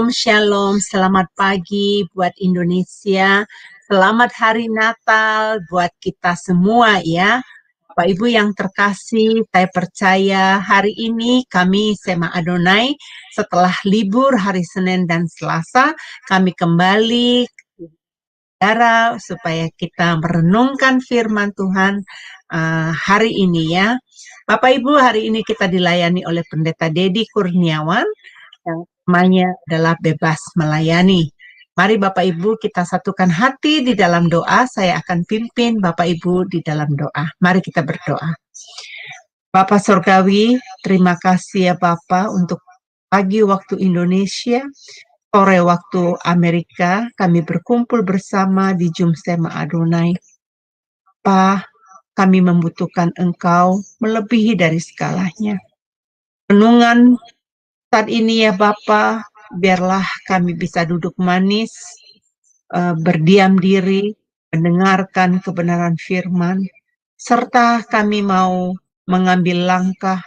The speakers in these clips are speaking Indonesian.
Shalom, shalom. Selamat pagi buat Indonesia. Selamat hari Natal buat kita semua ya. Bapak Ibu yang terkasih, saya percaya hari ini kami Sema Adonai setelah libur hari Senin dan Selasa, kami kembali supaya kita merenungkan firman Tuhan hari ini ya. Bapak Ibu, hari ini kita dilayani oleh Pendeta Dedi Kurniawan yang namanya adalah bebas melayani. Mari Bapak Ibu kita satukan hati di dalam doa. Saya akan pimpin Bapak Ibu di dalam doa. Mari kita berdoa. Bapak Surgawi, terima kasih ya Bapak untuk pagi waktu Indonesia, sore waktu Amerika, kami berkumpul bersama di Jum Sema Adonai. Pak, kami membutuhkan Engkau melebihi dari segalanya. Renungan saat ini ya Bapa, biarlah kami bisa duduk manis, berdiam diri, mendengarkan kebenaran firman, serta kami mau mengambil langkah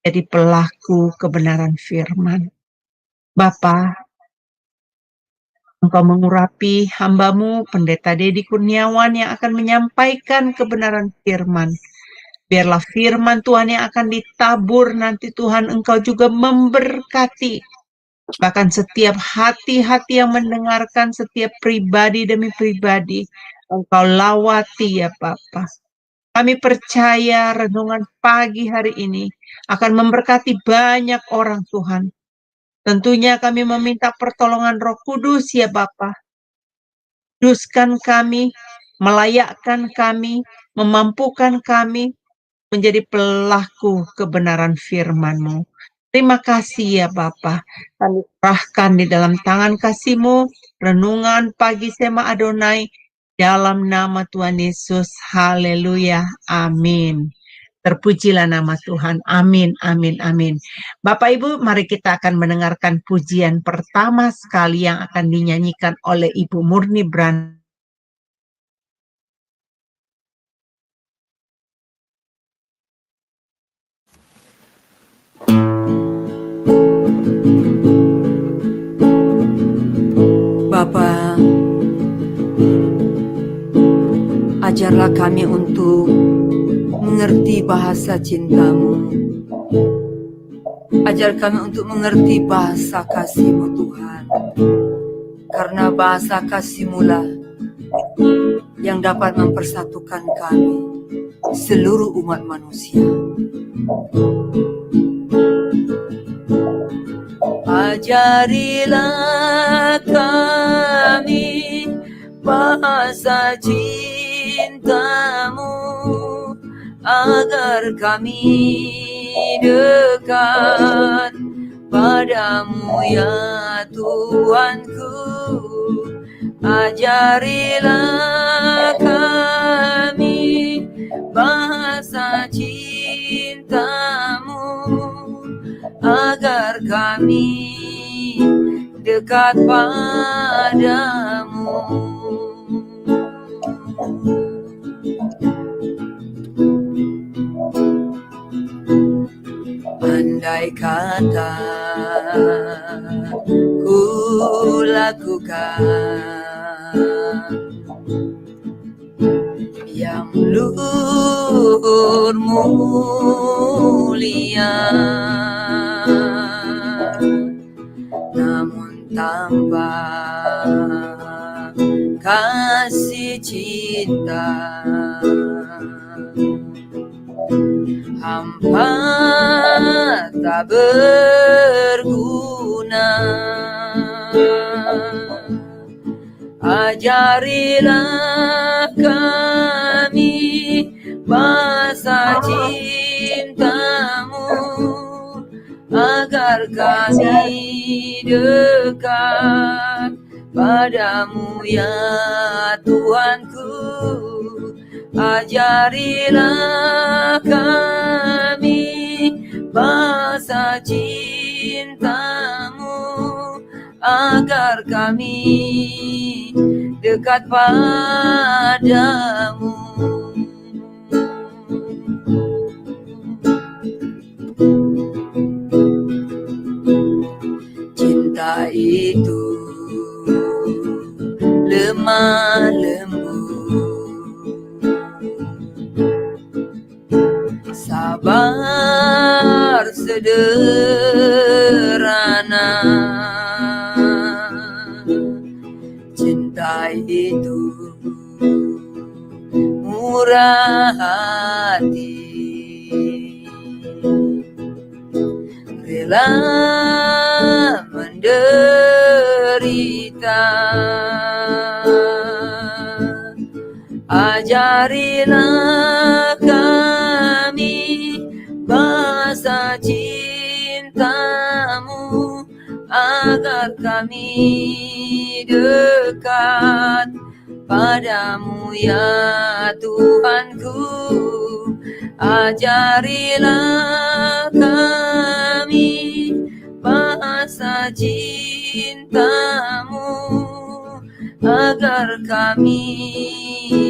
jadi pelaku kebenaran firman. Bapa, Engkau mengurapi hamba-Mu, Pendeta Dedi Kurniawan yang akan menyampaikan kebenaran firman. Biarlah firman Tuhan yang akan ditabur nanti Tuhan Engkau juga memberkati. Bahkan setiap hati-hati yang mendengarkan, setiap pribadi demi pribadi, Engkau lawati ya Bapa. Kami percaya renungan pagi hari ini akan memberkati banyak orang Tuhan. Tentunya kami meminta pertolongan Roh Kudus ya Bapa. Kuduskan kami, melayakkan kami, memampukan kami menjadi pelaku kebenaran firman-Mu. Terima kasih ya Bapa. Kami serahkan di dalam tangan kasih-Mu renungan pagi Sema Adonai dalam nama Tuhan Yesus. Haleluya. Amin. Terpujilah nama Tuhan. Amin, amin, amin. Bapak Ibu, mari kita akan mendengarkan pujian pertama sekali yang akan dinyanyikan oleh Ibu Murni Brand. Bapa, ajarlah kami untuk mengerti bahasa cinta-Mu. Ajar kami untuk mengerti bahasa kasih-Mu Tuhan. Karena bahasa kasih-Mu lah yang dapat mempersatukan kami, seluruh umat manusia. Ajarilah kami bahasa cinta-Mu, agar kami dekat padamu ya Tuhanku. Ajarilah kami bahasa cinta-Mu, agar kami dekat padamu. Andai kata ku lakukan yang luhur mulia, namun tanpa kasih cinta, hampa tak berguna. Ajarilah kami bahasa cinta-Mu, agar kami dekat padamu ya Tuhanku. Ajarilah kami bahasa cinta-Mu, agar kami dekat padamu. Cinta itu lemah lembut, sabar sederhana, cinta itu murah hati, rela menderita. Ajarilah kami bahasa cintamu, agar kami dekat padamu ya Tuhanku. Ajarilah kami bahasa cintamu, agar kami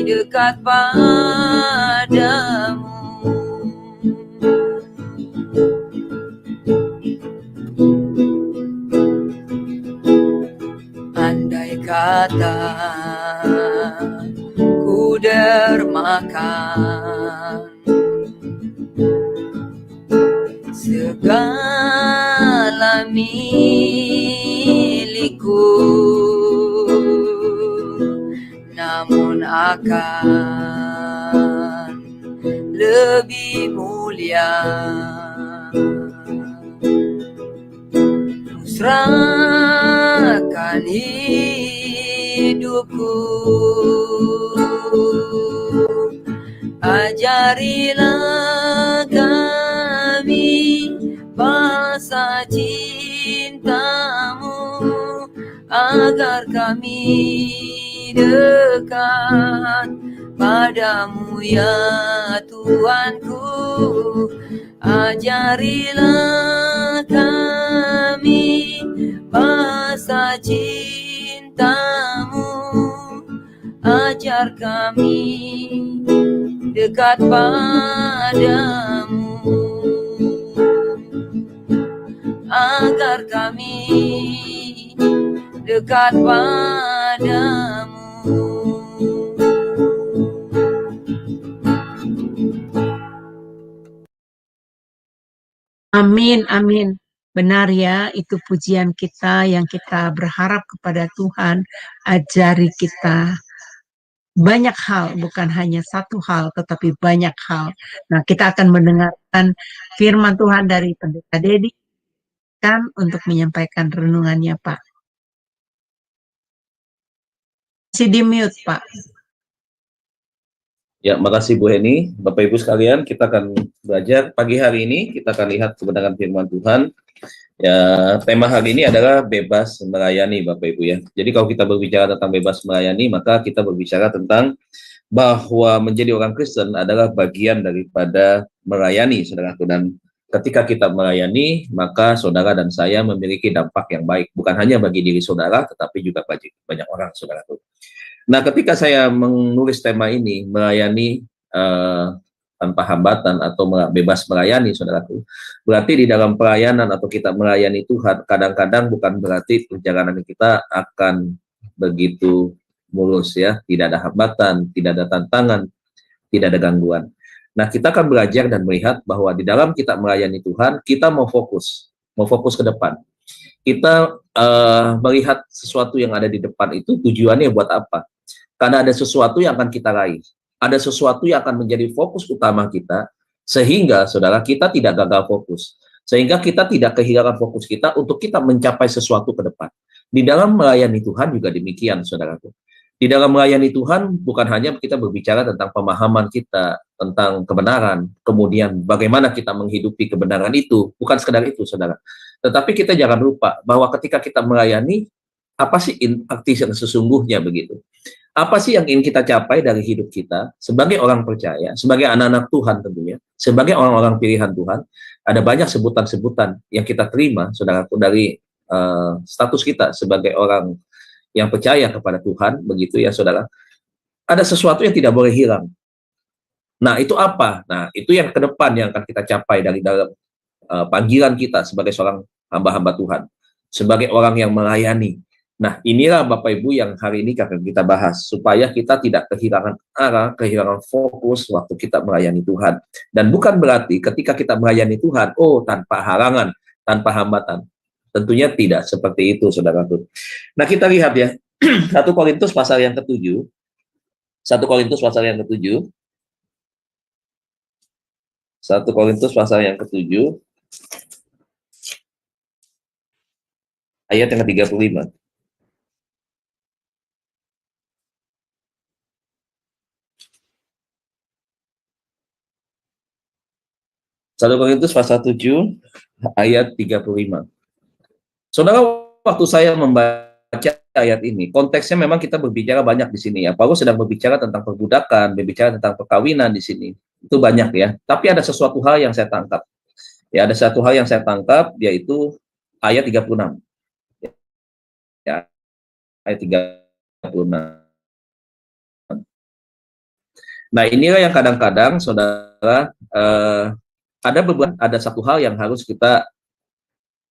dekat padamu. Andai kata ku dermakan segala milikku, namun akan lebih mulia ku serahkan hidupku. Ajarilah kami bahasa cintamu, agar kami dekat padamu ya Tuhanku. Ajarilah kami bahasa cintamu, ajar kami dekat padamu, agar kami dekat padamu. Amin, amin. Benar ya, itu pujian kita yang kita berharap kepada Tuhan. Ajari kita banyak hal, bukan hanya satu hal, tetapi banyak hal. Nah, kita akan mendengarkan firman Tuhan dari Pendeta Dedi kan untuk menyampaikan renungannya, Pak. Masih di mute, Pak. Ya, makasih Bu Heni. Bapak Ibu sekalian, kita akan belajar pagi hari ini, kita akan lihat kebenaran firman Tuhan. Ya, tema hari ini adalah bebas melayani, Bapak Ibu ya. Jadi kalau kita berbicara tentang bebas melayani, maka kita berbicara tentang bahwa menjadi orang Kristen adalah bagian daripada melayani, saudaraku. Dan ketika kita melayani, maka saudara dan saya memiliki dampak yang baik, bukan hanya bagi diri saudara, tetapi juga bagi banyak orang, saudaraku. Nah, ketika saya menulis tema ini, melayani tanpa hambatan atau bebas melayani, saudaraku, berarti di dalam pelayanan atau kita melayani Tuhan, kadang-kadang bukan berarti perjalanan kita akan begitu mulus ya, tidak ada hambatan, tidak ada tantangan, tidak ada gangguan. Nah, kita akan belajar dan melihat bahwa di dalam kita melayani Tuhan, kita mau fokus ke depan. Kita melihat sesuatu yang ada di depan itu tujuannya buat apa? Karena ada sesuatu yang akan kita raih, ada sesuatu yang akan menjadi fokus utama kita, sehingga saudara kita tidak gagal fokus, sehingga kita tidak kehilangan fokus kita untuk kita mencapai sesuatu ke depan. Di dalam melayani Tuhan juga demikian, saudaraku. Di dalam melayani Tuhan bukan hanya kita berbicara tentang pemahaman kita tentang kebenaran, kemudian bagaimana kita menghidupi kebenaran itu, bukan sekedar itu, saudara. Tetapi kita jangan lupa bahwa ketika kita melayani, apa sih arti yang sesungguhnya begitu? Apa sih yang ingin kita capai dari hidup kita sebagai orang percaya, sebagai anak-anak Tuhan tentunya, sebagai orang-orang pilihan Tuhan? Ada banyak sebutan-sebutan yang kita terima, saudaraku, dari status kita sebagai orang yang percaya kepada Tuhan, begitu ya, saudara. Ada sesuatu yang tidak boleh hilang. Nah, itu apa? Nah, itu yang ke depan yang akan kita capai dari dalam panggilan kita sebagai seorang hamba-hamba Tuhan. sebagai orang yang melayani. Nah, inilah Bapak Ibu yang hari ini akan kita bahas, supaya kita tidak kehilangan arah, kehilangan fokus waktu kita melayani Tuhan. Dan bukan berarti ketika kita melayani Tuhan, oh tanpa halangan, tanpa hambatan. Tentunya tidak seperti itu, saudaraku. Nah, kita lihat ya, 1 Korintus pasal yang ke-7, 1 Korintus pasal yang ke-7, 1 Korintus pasal yang ke-7, ayat yang ke-35. 1 Korintus pasal 7 ayat 35. Saudara, waktu saya membaca ayat ini, konteksnya memang kita berbicara banyak di sini ya. Paulus sedang berbicara tentang perbudakan, berbicara tentang perkawinan di sini. Itu banyak ya. Tapi ada sesuatu hal yang saya tangkap. Ya, ada satu hal yang saya tangkap, yaitu ayat 36. Ya, ayat 36. Nah, inilah yang kadang-kadang saudara ada satu hal yang harus kita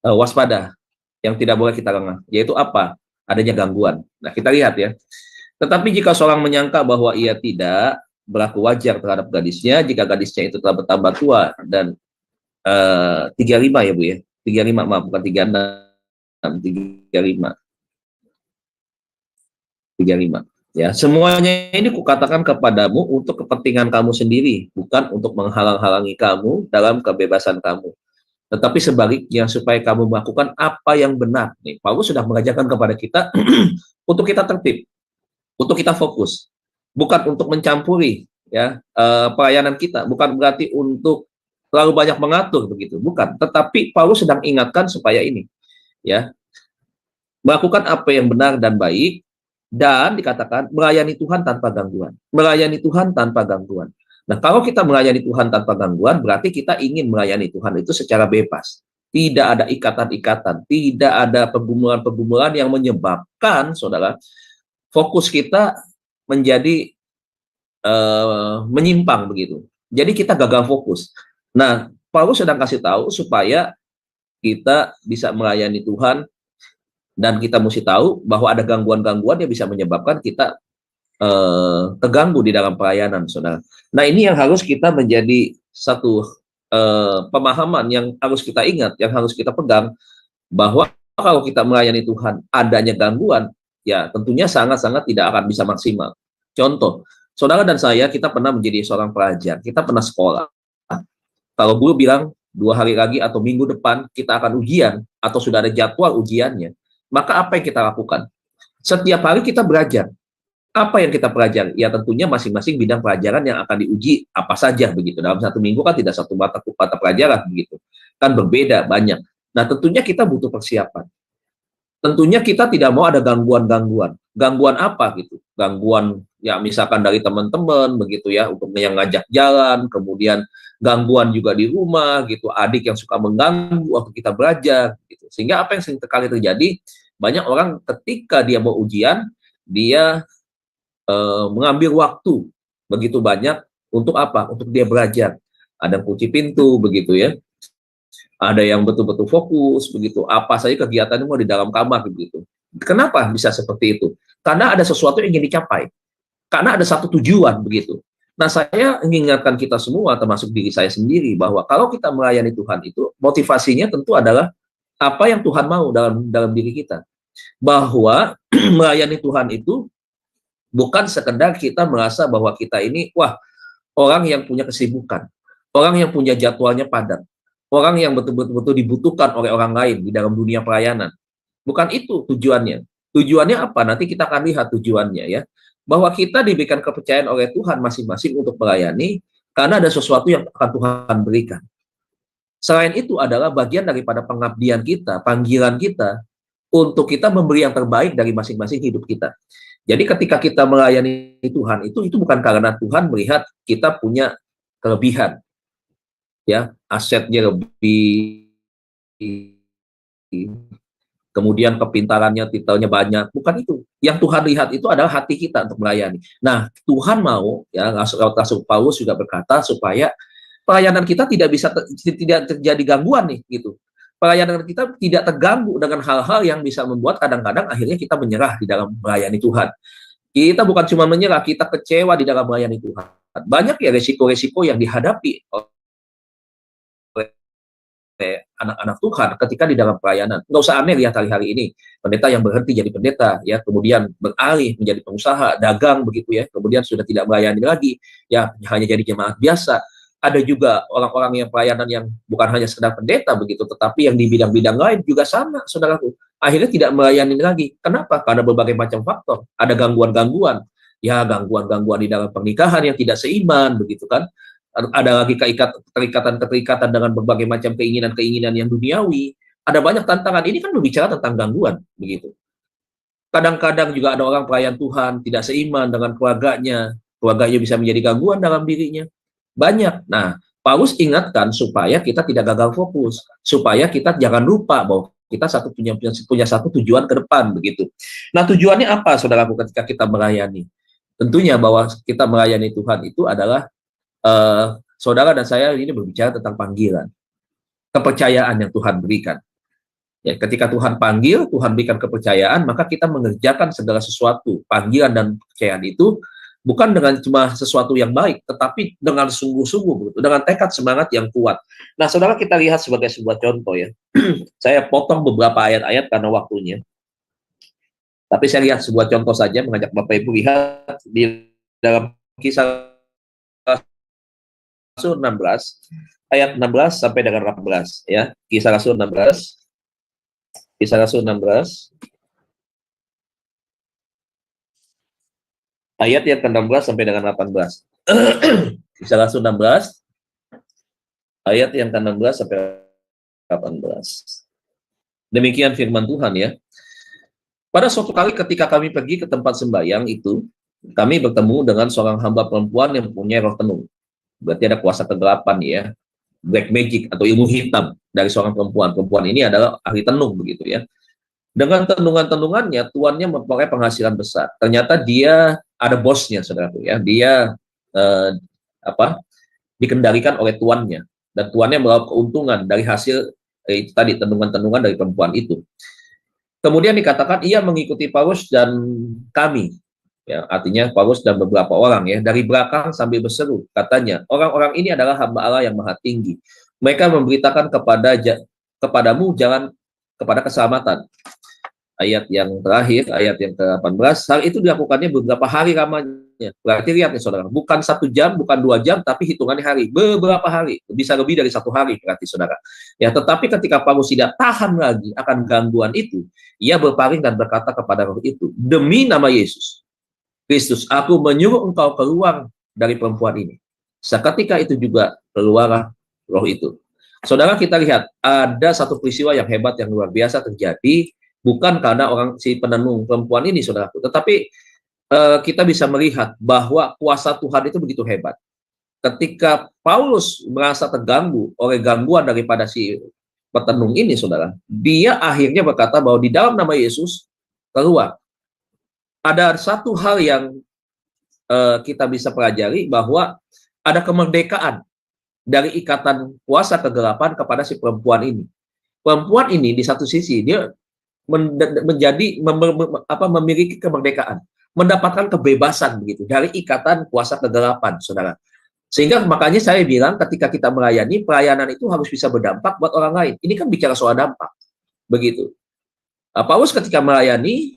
waspada, yang tidak boleh kita lengah, yaitu apa? Adanya gangguan. Nah, kita lihat ya. Tetapi jika seorang menyangka bahwa ia tidak berlaku wajar terhadap gadisnya, jika gadisnya itu telah bertambah tua dan 35 ya Bu ya. 35, maaf, bukan 36, 35. 35. Ya, semuanya ini kukatakan kepadamu untuk kepentingan kamu sendiri, bukan untuk menghalang-halangi kamu dalam kebebasan kamu. Tetapi sebaliknya supaya kamu melakukan apa yang benar. Nih, Paulus sudah mengajarkan kepada kita untuk kita tertib, untuk kita fokus, bukan untuk mencampuri ya pelayanan kita, bukan berarti untuk terlalu banyak mengatur begitu, bukan. Tetapi Paulus sedang ingatkan supaya ini ya, melakukan apa yang benar dan baik, dan dikatakan melayani Tuhan tanpa gangguan. Melayani Tuhan tanpa gangguan. Nah, kalau kita melayani Tuhan tanpa gangguan, berarti kita ingin melayani Tuhan itu secara bebas. Tidak ada ikatan-ikatan, tidak ada pergumulan-pergumulan yang menyebabkan, saudara, fokus kita menjadi menyimpang begitu. Jadi kita gagal fokus. Nah, Paulus sedang kasih tahu supaya kita bisa melayani Tuhan, dan kita mesti tahu bahwa ada gangguan-gangguan yang bisa menyebabkan kita terganggu di dalam pelayanan, saudara. Nah, ini yang harus kita menjadi satu pemahaman yang harus kita ingat, yang harus kita pegang, bahwa kalau kita melayani Tuhan adanya gangguan, ya tentunya sangat-sangat tidak akan bisa maksimal. Contoh, saudara dan saya, kita pernah menjadi seorang pelajar, kita pernah sekolah. Kalau guru bilang 2 hari lagi atau minggu depan kita akan ujian, atau sudah ada jadwal ujiannya, maka apa yang kita lakukan? Setiap hari kita belajar. Apa yang kita pelajari? Ya tentunya masing-masing bidang pelajaran yang akan diuji apa saja begitu. Dalam 1 minggu kan tidak satu mata pelajaran begitu. Kan berbeda banyak. Nah, tentunya kita butuh persiapan. Tentunya kita tidak mau ada gangguan-gangguan. Gangguan apa gitu? Gangguan ya misalkan dari teman-teman begitu ya, untuk yang ngajak jalan, kemudian gangguan juga di rumah gitu, adik yang suka mengganggu waktu kita belajar gitu. Sehingga apa yang sering kali terjadi, banyak orang ketika dia mau ujian, dia mengambil waktu begitu banyak untuk apa? Untuk dia belajar. Ada kunci pintu begitu ya. Ada yang betul-betul fokus begitu. Apa saja kegiatannya mau di dalam kamar begitu. Kenapa bisa seperti itu? Karena ada sesuatu yang ingin dicapai. Karena ada satu tujuan begitu. Nah, saya mengingatkan kita semua, termasuk diri saya sendiri, bahwa kalau kita melayani Tuhan itu, motivasinya tentu adalah apa yang Tuhan mau dalam diri kita. Bahwa melayani Tuhan itu bukan sekedar kita merasa bahwa kita ini, wah, orang yang punya kesibukan, orang yang punya jadwalnya padat, orang yang betul-betul dibutuhkan oleh orang lain di dalam dunia pelayanan. Bukan itu tujuannya. Tujuannya apa? Nanti kita akan lihat tujuannya ya. Bahwa kita diberikan kepercayaan oleh Tuhan masing-masing untuk melayani, karena ada sesuatu yang akan Tuhan berikan. Selain itu adalah bagian daripada pengabdian kita, panggilan kita, untuk kita memberi yang terbaik dari masing-masing hidup kita. Jadi ketika kita melayani Tuhan itu bukan karena Tuhan melihat kita punya kelebihan, ya asetnya lebih, kemudian kepintarannya, titelnya banyak, bukan itu. Yang Tuhan lihat itu adalah hati kita untuk melayani. Nah, Tuhan mau, ya Rasul Paulus juga berkata supaya pelayanan kita tidak bisa tidak terjadi gangguan nih, gitu. pelayanan kita tidak terganggu dengan hal-hal yang bisa membuat kadang-kadang akhirnya kita menyerah di dalam melayani Tuhan. Kita bukan cuma menyerah, kita kecewa di dalam melayani Tuhan. Banyak ya resiko-resiko yang dihadapi anak-anak Tuhan ketika di dalam pelayanan. Nggak usah aneh lihat hari-hari ini, pendeta yang berhenti jadi pendeta, ya, kemudian beralih menjadi pengusaha, dagang begitu ya, kemudian sudah tidak melayani lagi, ya hanya jadi jemaat biasa. Ada juga orang-orang yang pelayanan yang bukan hanya sekedar pendeta begitu, tetapi yang di bidang-bidang lain juga sama, saudaraku. Akhirnya tidak melayani lagi. Kenapa? Karena berbagai macam faktor. Ada gangguan-gangguan, ya gangguan-gangguan di dalam pernikahan yang tidak seiman begitu kan. Ada lagi keterikatan dengan berbagai macam keinginan-keinginan yang duniawi. Ada banyak tantangan. Ini kan berbicara tentang gangguan, begitu. Kadang-kadang juga ada orang pelayan Tuhan tidak seiman dengan keluarganya bisa menjadi gangguan dalam dirinya. Banyak. Nah, Paulus ingatkan supaya kita tidak gagal fokus, supaya kita jangan lupa bahwa kita punya satu tujuan ke depan, begitu. Nah, tujuannya apa, saudaraku, ketika kita melayani? Tentunya bahwa kita melayani Tuhan itu adalah saudara dan saya ini berbicara tentang panggilan, kepercayaan yang Tuhan berikan. Ya, ketika Tuhan panggil, Tuhan berikan kepercayaan, maka kita mengerjakan segala sesuatu. Panggilan dan kepercayaan itu bukan dengan cuma sesuatu yang baik, tetapi dengan sungguh-sungguh, dengan tekad semangat yang kuat. Nah, saudara, kita lihat sebagai sebuah contoh ya. Saya potong beberapa ayat-ayat karena waktunya. Tapi saya lihat sebuah contoh saja, mengajak Bapak Ibu lihat di dalam Kisah Rasul 16 ayat 16 sampai dengan 18 ya. Kisah Rasul 16 ayat yang ke-16 sampai dengan 18. Kisah Rasul 16 ayat yang ke-16 sampai 18. Demikian firman Tuhan ya. Pada suatu kali ketika kami pergi ke tempat sembahyang itu, kami bertemu dengan seorang hamba perempuan yang mempunyai roh tenung. Berarti ada kuasa kegelapan ya, black magic atau ilmu hitam dari seorang perempuan. Perempuan ini adalah ahli tenung begitu ya. Dengan tenungan-tenungannya, tuannya memperoleh penghasilan besar. Ternyata dia ada bosnya, saudaraku ya. Dia dikendalikan oleh tuannya, dan tuannya meraup keuntungan dari hasil itu tadi, tenungan-tenungan dari perempuan itu. Kemudian dikatakan ia mengikuti Paulus dan kami. Ya, artinya Paulus dan beberapa orang ya, dari belakang sambil berseru, katanya, orang-orang ini adalah hamba Allah yang maha tinggi. Mereka memberitakan kepadamu jangan kepada keselamatan. Ayat yang terakhir, ayat yang ke-18, hal itu dilakukannya beberapa hari lamanya. Berarti lihat nih saudara, bukan 1 jam, bukan 2 jam, tapi hitungannya hari, beberapa hari, bisa lebih dari 1 hari berarti saudara. Ya, tetapi ketika Paulus tidak tahan lagi akan gangguan itu, ia berpaling dan berkata kepada roh itu, demi nama Yesus Kristus, aku menyuruh engkau keluar dari perempuan ini. Seketika itu juga keluarlah roh itu. Saudara, kita lihat ada satu peristiwa yang hebat yang luar biasa terjadi, bukan karena si penenung perempuan ini, saudaraku, tetapi kita bisa melihat bahwa kuasa Tuhan itu begitu hebat. Ketika Paulus merasa terganggu oleh gangguan daripada si petenung ini, saudara, dia akhirnya berkata bahwa di dalam nama Yesus keluar. Ada satu hal yang kita bisa pelajari, bahwa ada kemerdekaan dari ikatan kuasa kegelapan kepada si perempuan ini. Perempuan ini di satu sisi dia memiliki kemerdekaan, mendapatkan kebebasan begitu dari ikatan kuasa kegelapan, saudara. Sehingga makanya saya bilang ketika kita melayani, pelayanan itu harus bisa berdampak buat orang lain. Ini kan bicara soal dampak, begitu. Paulus ketika melayani,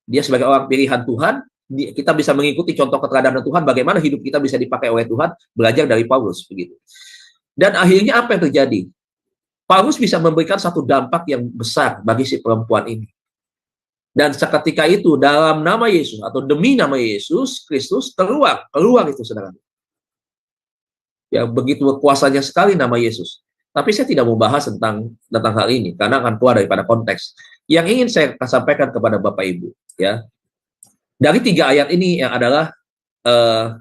dia sebagai orang pilihan Tuhan, kita bisa mengikuti contoh keteladanan Tuhan, bagaimana hidup kita bisa dipakai oleh Tuhan, belajar dari Paulus, begitu. Dan akhirnya apa yang terjadi? Paulus bisa memberikan satu dampak yang besar bagi si perempuan ini. Dan seketika itu, dalam nama Yesus, atau demi nama Yesus Kristus, keluar itu, saudara. Ya, begitu kuasanya sekali nama Yesus. Tapi saya tidak mau bahas tentang hal ini, karena akan keluar daripada konteks. Yang ingin saya sampaikan kepada Bapak Ibu, ya, dari 3 ayat ini yang adalah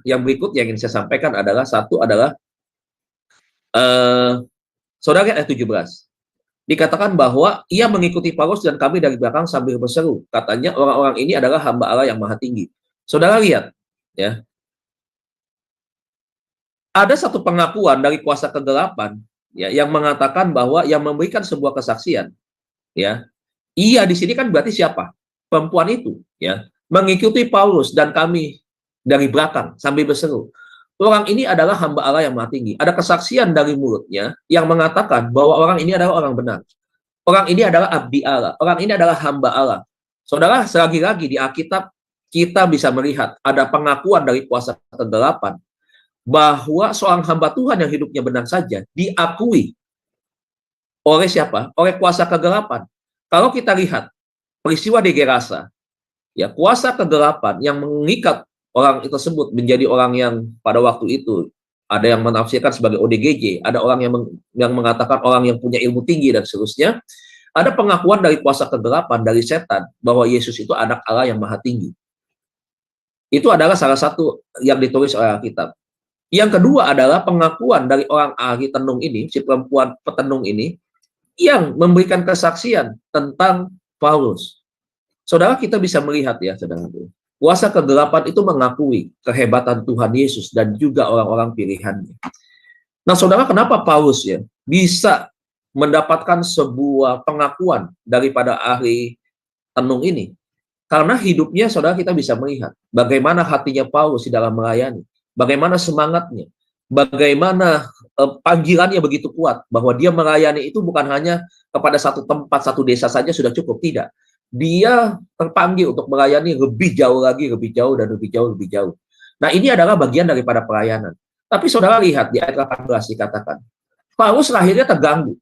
yang berikut yang ingin saya sampaikan adalah, satu adalah saudara, ayat 17 dikatakan bahwa ia mengikuti Paulus dan kami dari belakang sambil berseru, katanya orang-orang ini adalah hamba Allah yang maha tinggi. Saudara lihat ya, ada satu pengakuan dari kuasa kegelapan ya, yang mengatakan bahwa yang memberikan sebuah kesaksian, ya, iya di sini kan berarti siapa? Perempuan itu, ya, mengikuti Paulus dan kami dari belakang sambil berseru. Orang ini adalah hamba Allah yang maha tinggi. Ada kesaksian dari mulutnya yang mengatakan bahwa orang ini adalah orang benar. Orang ini adalah abdi Allah. Orang ini adalah hamba Allah. Saudara, selagi-lagi di Alkitab kita bisa melihat ada pengakuan dari kuasa kegelapan bahwa seorang hamba Tuhan yang hidupnya benar saja diakui oleh siapa? Oleh kuasa kegelapan. Kalau kita lihat peristiwa di Gerasa, ya, kuasa kegelapan yang mengikat orang tersebut menjadi orang yang pada waktu itu ada yang menafsirkan sebagai ODGJ, ada orang yang mengatakan orang yang punya ilmu tinggi dan seterusnya. Ada pengakuan dari kuasa kegelapan dari setan bahwa Yesus itu anak Allah yang maha tinggi. Itu adalah salah satu yang ditulis oleh Alkitab. Yang kedua adalah pengakuan dari orang ahli tenung ini, si perempuan petenung ini, yang memberikan kesaksian tentang Paulus. Saudara, kita bisa melihat ya, saudara, kuasa kegelapan itu mengakui kehebatan Tuhan Yesus dan juga orang-orang pilihannya. Nah, saudara, kenapa Paulus ya bisa mendapatkan sebuah pengakuan daripada ahli tenung ini? Karena hidupnya, saudara, kita bisa melihat bagaimana hatinya Paulus di dalam melayani, bagaimana semangatnya, bagaimana panggilannya begitu kuat, bahwa dia melayani itu bukan hanya kepada satu tempat, satu desa saja sudah cukup, tidak. Dia terpanggil untuk melayani lebih jauh lagi, lebih jauh, dan lebih jauh, lebih jauh. Nah, ini adalah bagian daripada pelayanan. Tapi saudara lihat di ayat 18 dikatakan, Paulus lahirnya terganggu,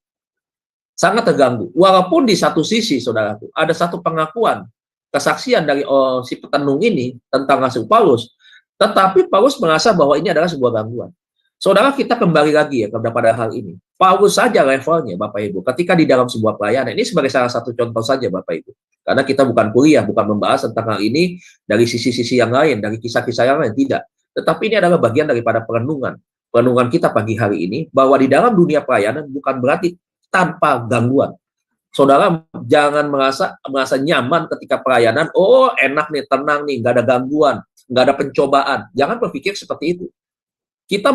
sangat terganggu. Walaupun di satu sisi, saudaraku, ada satu pengakuan, kesaksian dari si petenung ini tentang hasil Paulus, tetapi Paulus merasa bahwa ini adalah sebuah gangguan. Saudara, kita kembali lagi ya kepada hal ini. Paulus saja levelnya, Bapak Ibu, ketika di dalam sebuah pelayanan, ini sebagai salah satu contoh saja, Bapak Ibu. Karena kita bukan kuliah, bukan membahas tentang hal ini dari sisi-sisi yang lain, dari kisah-kisah yang lain, tidak. Tetapi ini adalah bagian daripada perenungan. Perenungan kita pagi hari ini, bahwa di dalam dunia pelayanan bukan berarti tanpa gangguan. Saudara, jangan merasa nyaman ketika pelayanan, oh enak nih, tenang nih, nggak ada gangguan, nggak ada pencobaan. Jangan berpikir seperti itu. Kita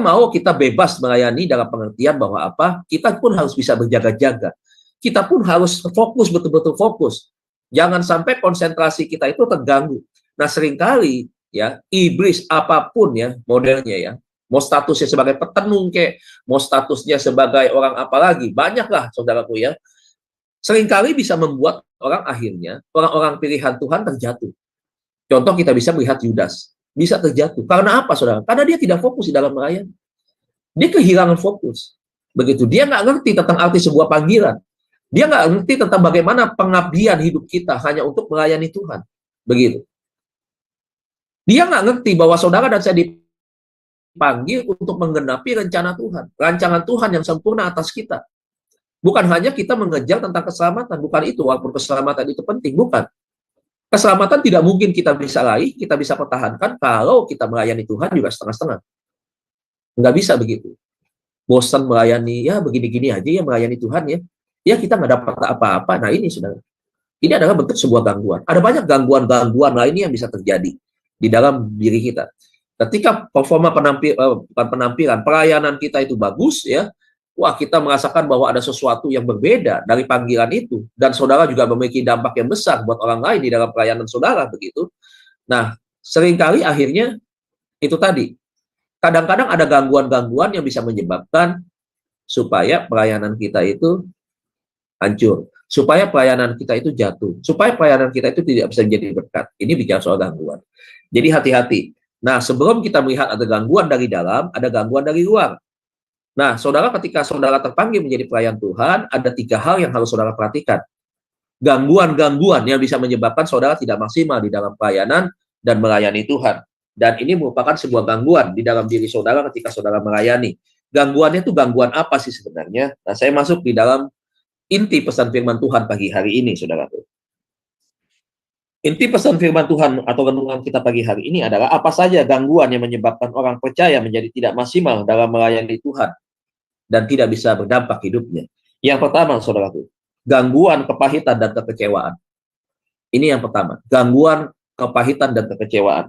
bebas melayani dalam pengertian bahwa apa? Kita pun harus bisa berjaga-jaga. Kita pun harus fokus, betul-betul fokus. Jangan sampai konsentrasi kita itu terganggu. Nah, seringkali ya, iblis apapun ya modelnya ya, mau statusnya sebagai petenung kayak, mau statusnya sebagai orang apa lagi, banyaklah saudaraku ya. Seringkali bisa membuat orang akhirnya, orang-orang pilihan Tuhan terjatuh. Contoh kita bisa melihat Yudas. Bisa terjatuh. Karena apa, saudara? Karena dia tidak fokus di dalam melayani. Dia kehilangan fokus. Begitu. Dia nggak ngerti tentang arti sebuah panggilan. Dia nggak ngerti tentang bagaimana pengabdian hidup kita hanya untuk melayani Tuhan. Begitu. Dia nggak ngerti bahwa saudara dan saya dipanggil untuk menggenapi rencana Tuhan. Rancangan Tuhan yang sempurna atas kita. Bukan hanya kita mengejar tentang keselamatan. Bukan itu, walaupun keselamatan itu penting. Bukan. Keselamatan tidak mungkin kita bisa raih, kita bisa pertahankan kalau kita melayani Tuhan juga setengah-setengah. Nggak bisa begitu. Bosan melayani, ya begini-gini aja ya melayani Tuhan ya. Ya kita nggak dapat apa-apa. Nah ini saudara. Ini adalah bentuk sebuah gangguan. Ada banyak gangguan-gangguan lainnya yang bisa terjadi di dalam diri kita. Ketika performa penampilan, pelayanan kita itu bagus ya, wah kita merasakan bahwa ada sesuatu yang berbeda dari panggilan itu. Dan saudara juga memiliki dampak yang besar buat orang lain di dalam pelayanan saudara, begitu. Nah, seringkali akhirnya itu tadi. Kadang-kadang ada gangguan-gangguan yang bisa menyebabkan supaya pelayanan kita itu hancur. Supaya pelayanan kita itu jatuh. Supaya pelayanan kita itu tidak bisa menjadi berkat. Ini bicara soal gangguan. Jadi hati-hati. Nah, sebelum kita melihat ada gangguan dari dalam, ada gangguan dari luar. Nah, saudara, ketika saudara terpanggil menjadi pelayan Tuhan, ada 3 hal yang harus saudara perhatikan. Gangguan-gangguan yang bisa menyebabkan saudara tidak maksimal di dalam pelayanan dan melayani Tuhan. Dan ini merupakan sebuah gangguan di dalam diri saudara ketika saudara melayani. Gangguannya itu gangguan apa sih sebenarnya? Nah, saya masuk di dalam inti pesan firman Tuhan pagi hari ini, saudara. Inti pesan firman Tuhan atau renungan kita pagi hari ini adalah apa saja gangguan yang menyebabkan orang percaya menjadi tidak maksimal dalam melayani Tuhan dan tidak bisa berdampak hidupnya. Yang pertama, saudaraku, gangguan kepahitan dan kekecewaan. Ini yang pertama, gangguan kepahitan dan kekecewaan.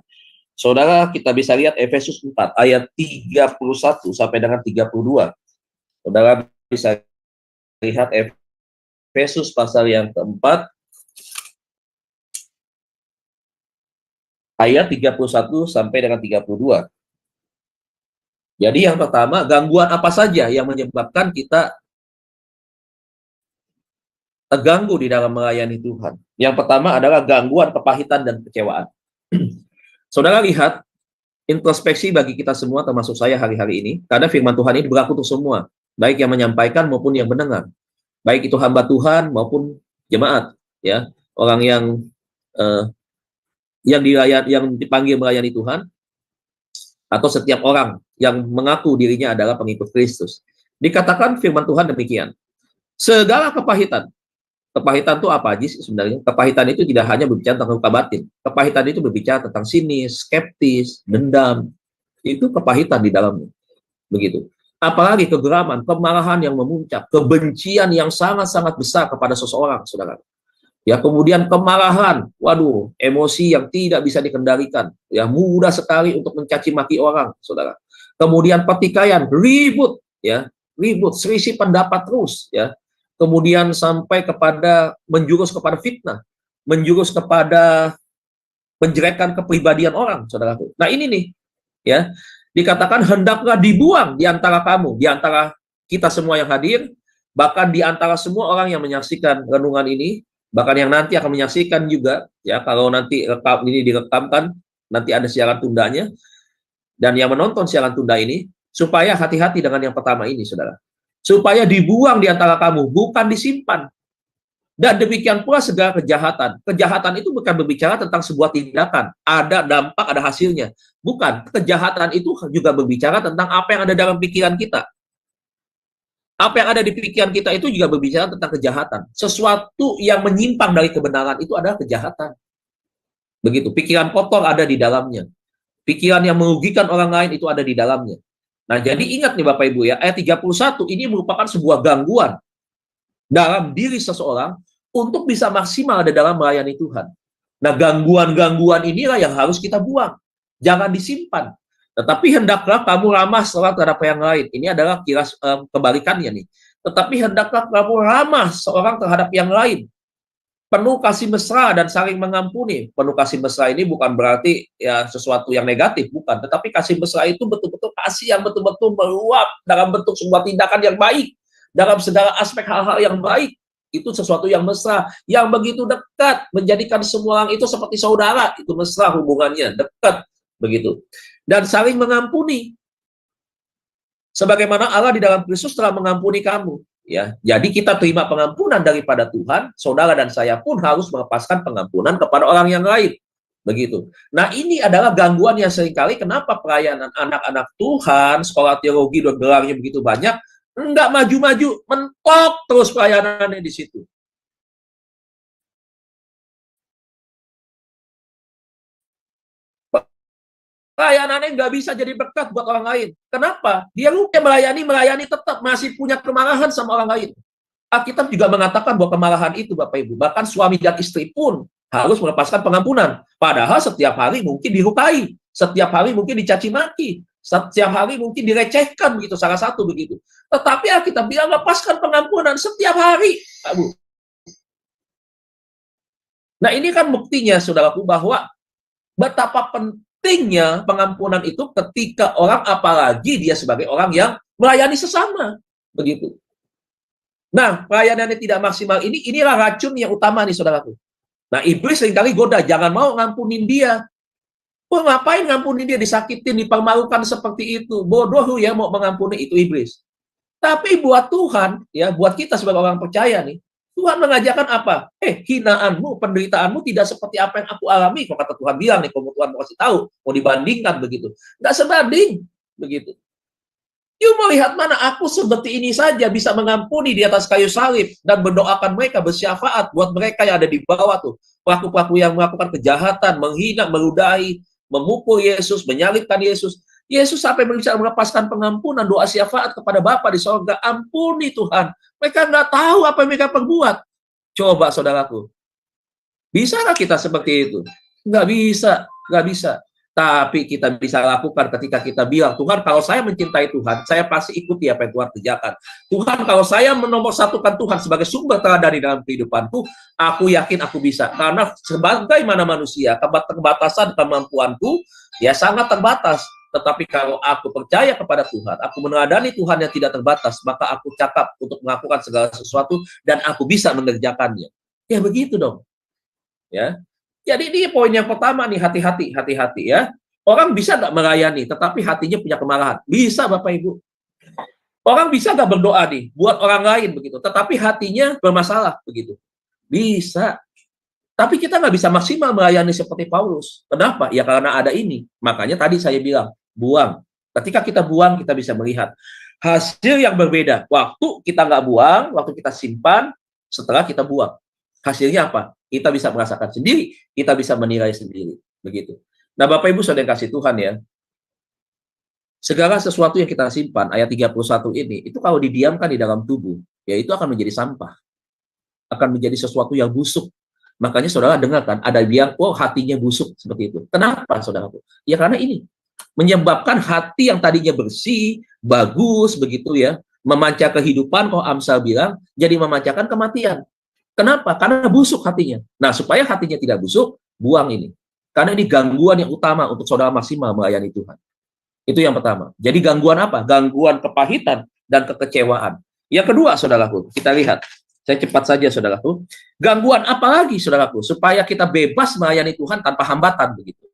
Saudara, kita bisa lihat Efesus 4 ayat 31 sampai dengan 32. Saudara bisa lihat Efesus pasal yang keempat, ayat 31 sampai dengan 32. Jadi yang pertama, gangguan apa saja yang menyebabkan kita terganggu di dalam melayani Tuhan. Yang pertama adalah gangguan kepahitan dan kecewaan. Saudara lihat, introspeksi bagi kita semua, termasuk saya hari-hari ini, karena firman Tuhan ini berlaku untuk semua, baik yang menyampaikan maupun yang mendengar, baik itu hamba Tuhan maupun jemaat, ya, orang yang dipanggil melayani Tuhan, atau setiap orang yang mengaku dirinya adalah pengikut Kristus. Dikatakan firman Tuhan demikian, segala kepahitan itu apa aja sih sebenarnya? Kepahitan itu tidak hanya berbicara tentang luka batin. Kepahitan itu berbicara tentang sinis, skeptis, dendam. Itu kepahitan di dalamnya. Begitu. Apalagi kegeraman, kemarahan yang memuncak, kebencian yang sangat-sangat besar kepada seseorang, saudara. Ya, kemudian kemarahan, waduh, emosi yang tidak bisa dikendalikan. Ya, mudah sekali untuk mencaci maki orang, saudara. Kemudian pertikaian, ribut, ya, selisih pendapat terus, ya. Kemudian sampai kepada menjurus kepada fitnah, menjurus kepada menjelekkan kepribadian orang, saudaraku. Nah ini nih, ya, dikatakan hendaklah dibuang di antara kamu, di antara kita semua yang hadir, bahkan di antara semua orang yang menyaksikan renungan ini, bahkan yang nanti akan menyaksikan juga, ya, kalau nanti ini direkamkan, nanti ada siaran tundanya, dan yang menonton siaran tunda ini, supaya hati-hati dengan yang pertama ini, saudara. Supaya dibuang di antara kamu, bukan disimpan. Dan demikian pula segala kejahatan. Kejahatan itu bukan berbicara tentang sebuah tindakan. Ada dampak, ada hasilnya. Bukan. Kejahatan itu juga berbicara tentang apa yang ada dalam pikiran kita. Apa yang ada di pikiran kita itu juga berbicara tentang kejahatan. Sesuatu yang menyimpang dari kebenaran itu adalah kejahatan. Begitu. Pikiran kotor ada di dalamnya. Pikiran yang merugikan orang lain itu ada di dalamnya. Nah, jadi ingat nih Bapak Ibu ya, ayat 31 ini merupakan sebuah gangguan dalam diri seseorang untuk bisa maksimal ada dalam melayani Tuhan. Nah, gangguan-gangguan inilah yang harus kita buang. Jangan disimpan. Tetapi hendaklah kamu ramah seorang terhadap yang lain. Ini adalah kebalikannya nih. Tetapi hendaklah kamu ramah seorang terhadap yang lain. Penuh kasih mesra dan saling mengampuni. Penuh kasih mesra ini bukan berarti ya sesuatu yang negatif, bukan. Tetapi kasih mesra itu betul-betul kasih yang betul-betul meluap dalam bentuk sebuah tindakan yang baik. Dalam segala aspek hal-hal yang baik. Itu sesuatu yang mesra. Yang begitu dekat. Menjadikan semua orang itu seperti saudara. Itu mesra hubungannya. Dekat. Begitu. Dan saling mengampuni. Sebagaimana Allah di dalam Kristus telah mengampuni kamu. Ya, jadi kita terima pengampunan daripada Tuhan, saudara dan saya pun harus melepaskan pengampunan kepada orang yang lain. Begitu. Nah, ini adalah gangguan yang seringkali kenapa pelayanan anak-anak Tuhan, sekolah teologi dan gelarnya begitu banyak, enggak maju-maju, mentok terus pelayanannya di situ. Pelayanannya nggak bisa jadi berkat buat orang lain. Kenapa? Dia lupa melayani tetap masih punya kemarahan sama orang lain. Alkitab juga mengatakan bahwa kemarahan itu, Bapak Ibu, bahkan suami dan istri pun harus melepaskan pengampunan. Padahal setiap hari mungkin dilukai, setiap hari mungkin dicaci maki, setiap hari mungkin direcehkan begitu, salah satu begitu. Tetapi Alkitab bilang lepaskan pengampunan setiap hari, Pak Bu. Nah ini kan buktinya, saudaraku, bahwa betapa pentingnya pengampunan itu ketika orang, apalagi dia sebagai orang yang melayani sesama, begitu. Nah, pelayanannya tidak maksimal inilah racun yang utama nih, saudaraku. Nah, iblis seringkali goda, jangan mau ngampunin dia. Oh, ngapain ngampunin dia, disakitin, dipermalukan seperti itu. Bodoh lu ya mau mengampuni, itu iblis. Tapi buat Tuhan, ya, buat kita sebagai orang percaya nih, Tuhan mengajarkan apa? Hinaanmu, penderitaanmu tidak seperti apa yang aku alami. Kalau kata Tuhan bilang nih, kalau Tuhan mau kasih tahu, mau dibandingkan begitu. Nggak sebanding, begitu. You mau lihat mana aku seperti ini saja bisa mengampuni di atas kayu salib dan mendoakan mereka, bersyafaat buat mereka yang ada di bawah tuh. Pelaku-pelaku yang melakukan kejahatan, menghina, meludahi, memukul Yesus, menyalibkan Yesus. Yesus sampai bisa melepaskan pengampunan, doa syafaat kepada Bapa di sorga. Ampuni Tuhan. Mereka nggak tahu apa yang mereka perbuat. Coba saudaraku. Bisakah kita seperti itu? Nggak bisa. Nggak bisa. Tapi kita bisa lakukan ketika kita bilang, Tuhan, kalau saya mencintai Tuhan, saya pasti ikuti apa yang Tuhan kerjakan. Tuhan, kalau saya menomorsatukan Tuhan sebagai sumber teladan di dalam kehidupanku, aku yakin aku bisa. Karena sebagaimana manusia, keterbatasan kemampuanku, ya sangat terbatas. Tetapi kalau aku percaya kepada Tuhan, aku meneladani Tuhan yang tidak terbatas, maka aku cakap untuk melakukan segala sesuatu, dan aku bisa mengerjakannya. Ya begitu dong. Ya. Jadi ini poin yang pertama nih, hati-hati, hati-hati ya. Orang bisa nggak melayani, tetapi hatinya punya kemarahan. Bisa Bapak Ibu. Orang bisa nggak berdoa nih, buat orang lain begitu, tetapi hatinya bermasalah begitu. Bisa. Tapi kita nggak bisa maksimal melayani seperti Paulus. Kenapa? Ya karena ada ini. Makanya tadi saya bilang, buang. Ketika kita buang, kita bisa melihat hasil yang berbeda. Waktu kita nggak buang, waktu kita simpan, setelah kita buang. Hasilnya apa? Kita bisa merasakan sendiri, kita bisa menilai sendiri, begitu. Nah, Bapak Ibu Saudara yang kasih Tuhan ya, segala sesuatu yang kita simpan, ayat 31 ini, itu kalau didiamkan di dalam tubuh, ya itu akan menjadi sampah, akan menjadi sesuatu yang busuk. Makanya saudara dengarkan, ada yang, oh hatinya busuk, seperti itu. Kenapa saudaraku? Ya karena ini, menyebabkan hati yang tadinya bersih, bagus, begitu ya, memancar kehidupan, kalau Amsal bilang, jadi memancarkan kematian. Kenapa? Karena busuk hatinya. Nah, supaya hatinya tidak busuk, buang ini. Karena ini gangguan yang utama untuk saudara maksimal melayani Tuhan. Itu yang pertama. Jadi gangguan apa? Gangguan kepahitan dan kekecewaan. Yang kedua, saudaraku, kita lihat. Saya cepat saja, saudaraku. Gangguan apa lagi, saudaraku? Supaya kita bebas melayani Tuhan tanpa hambatan, begitu.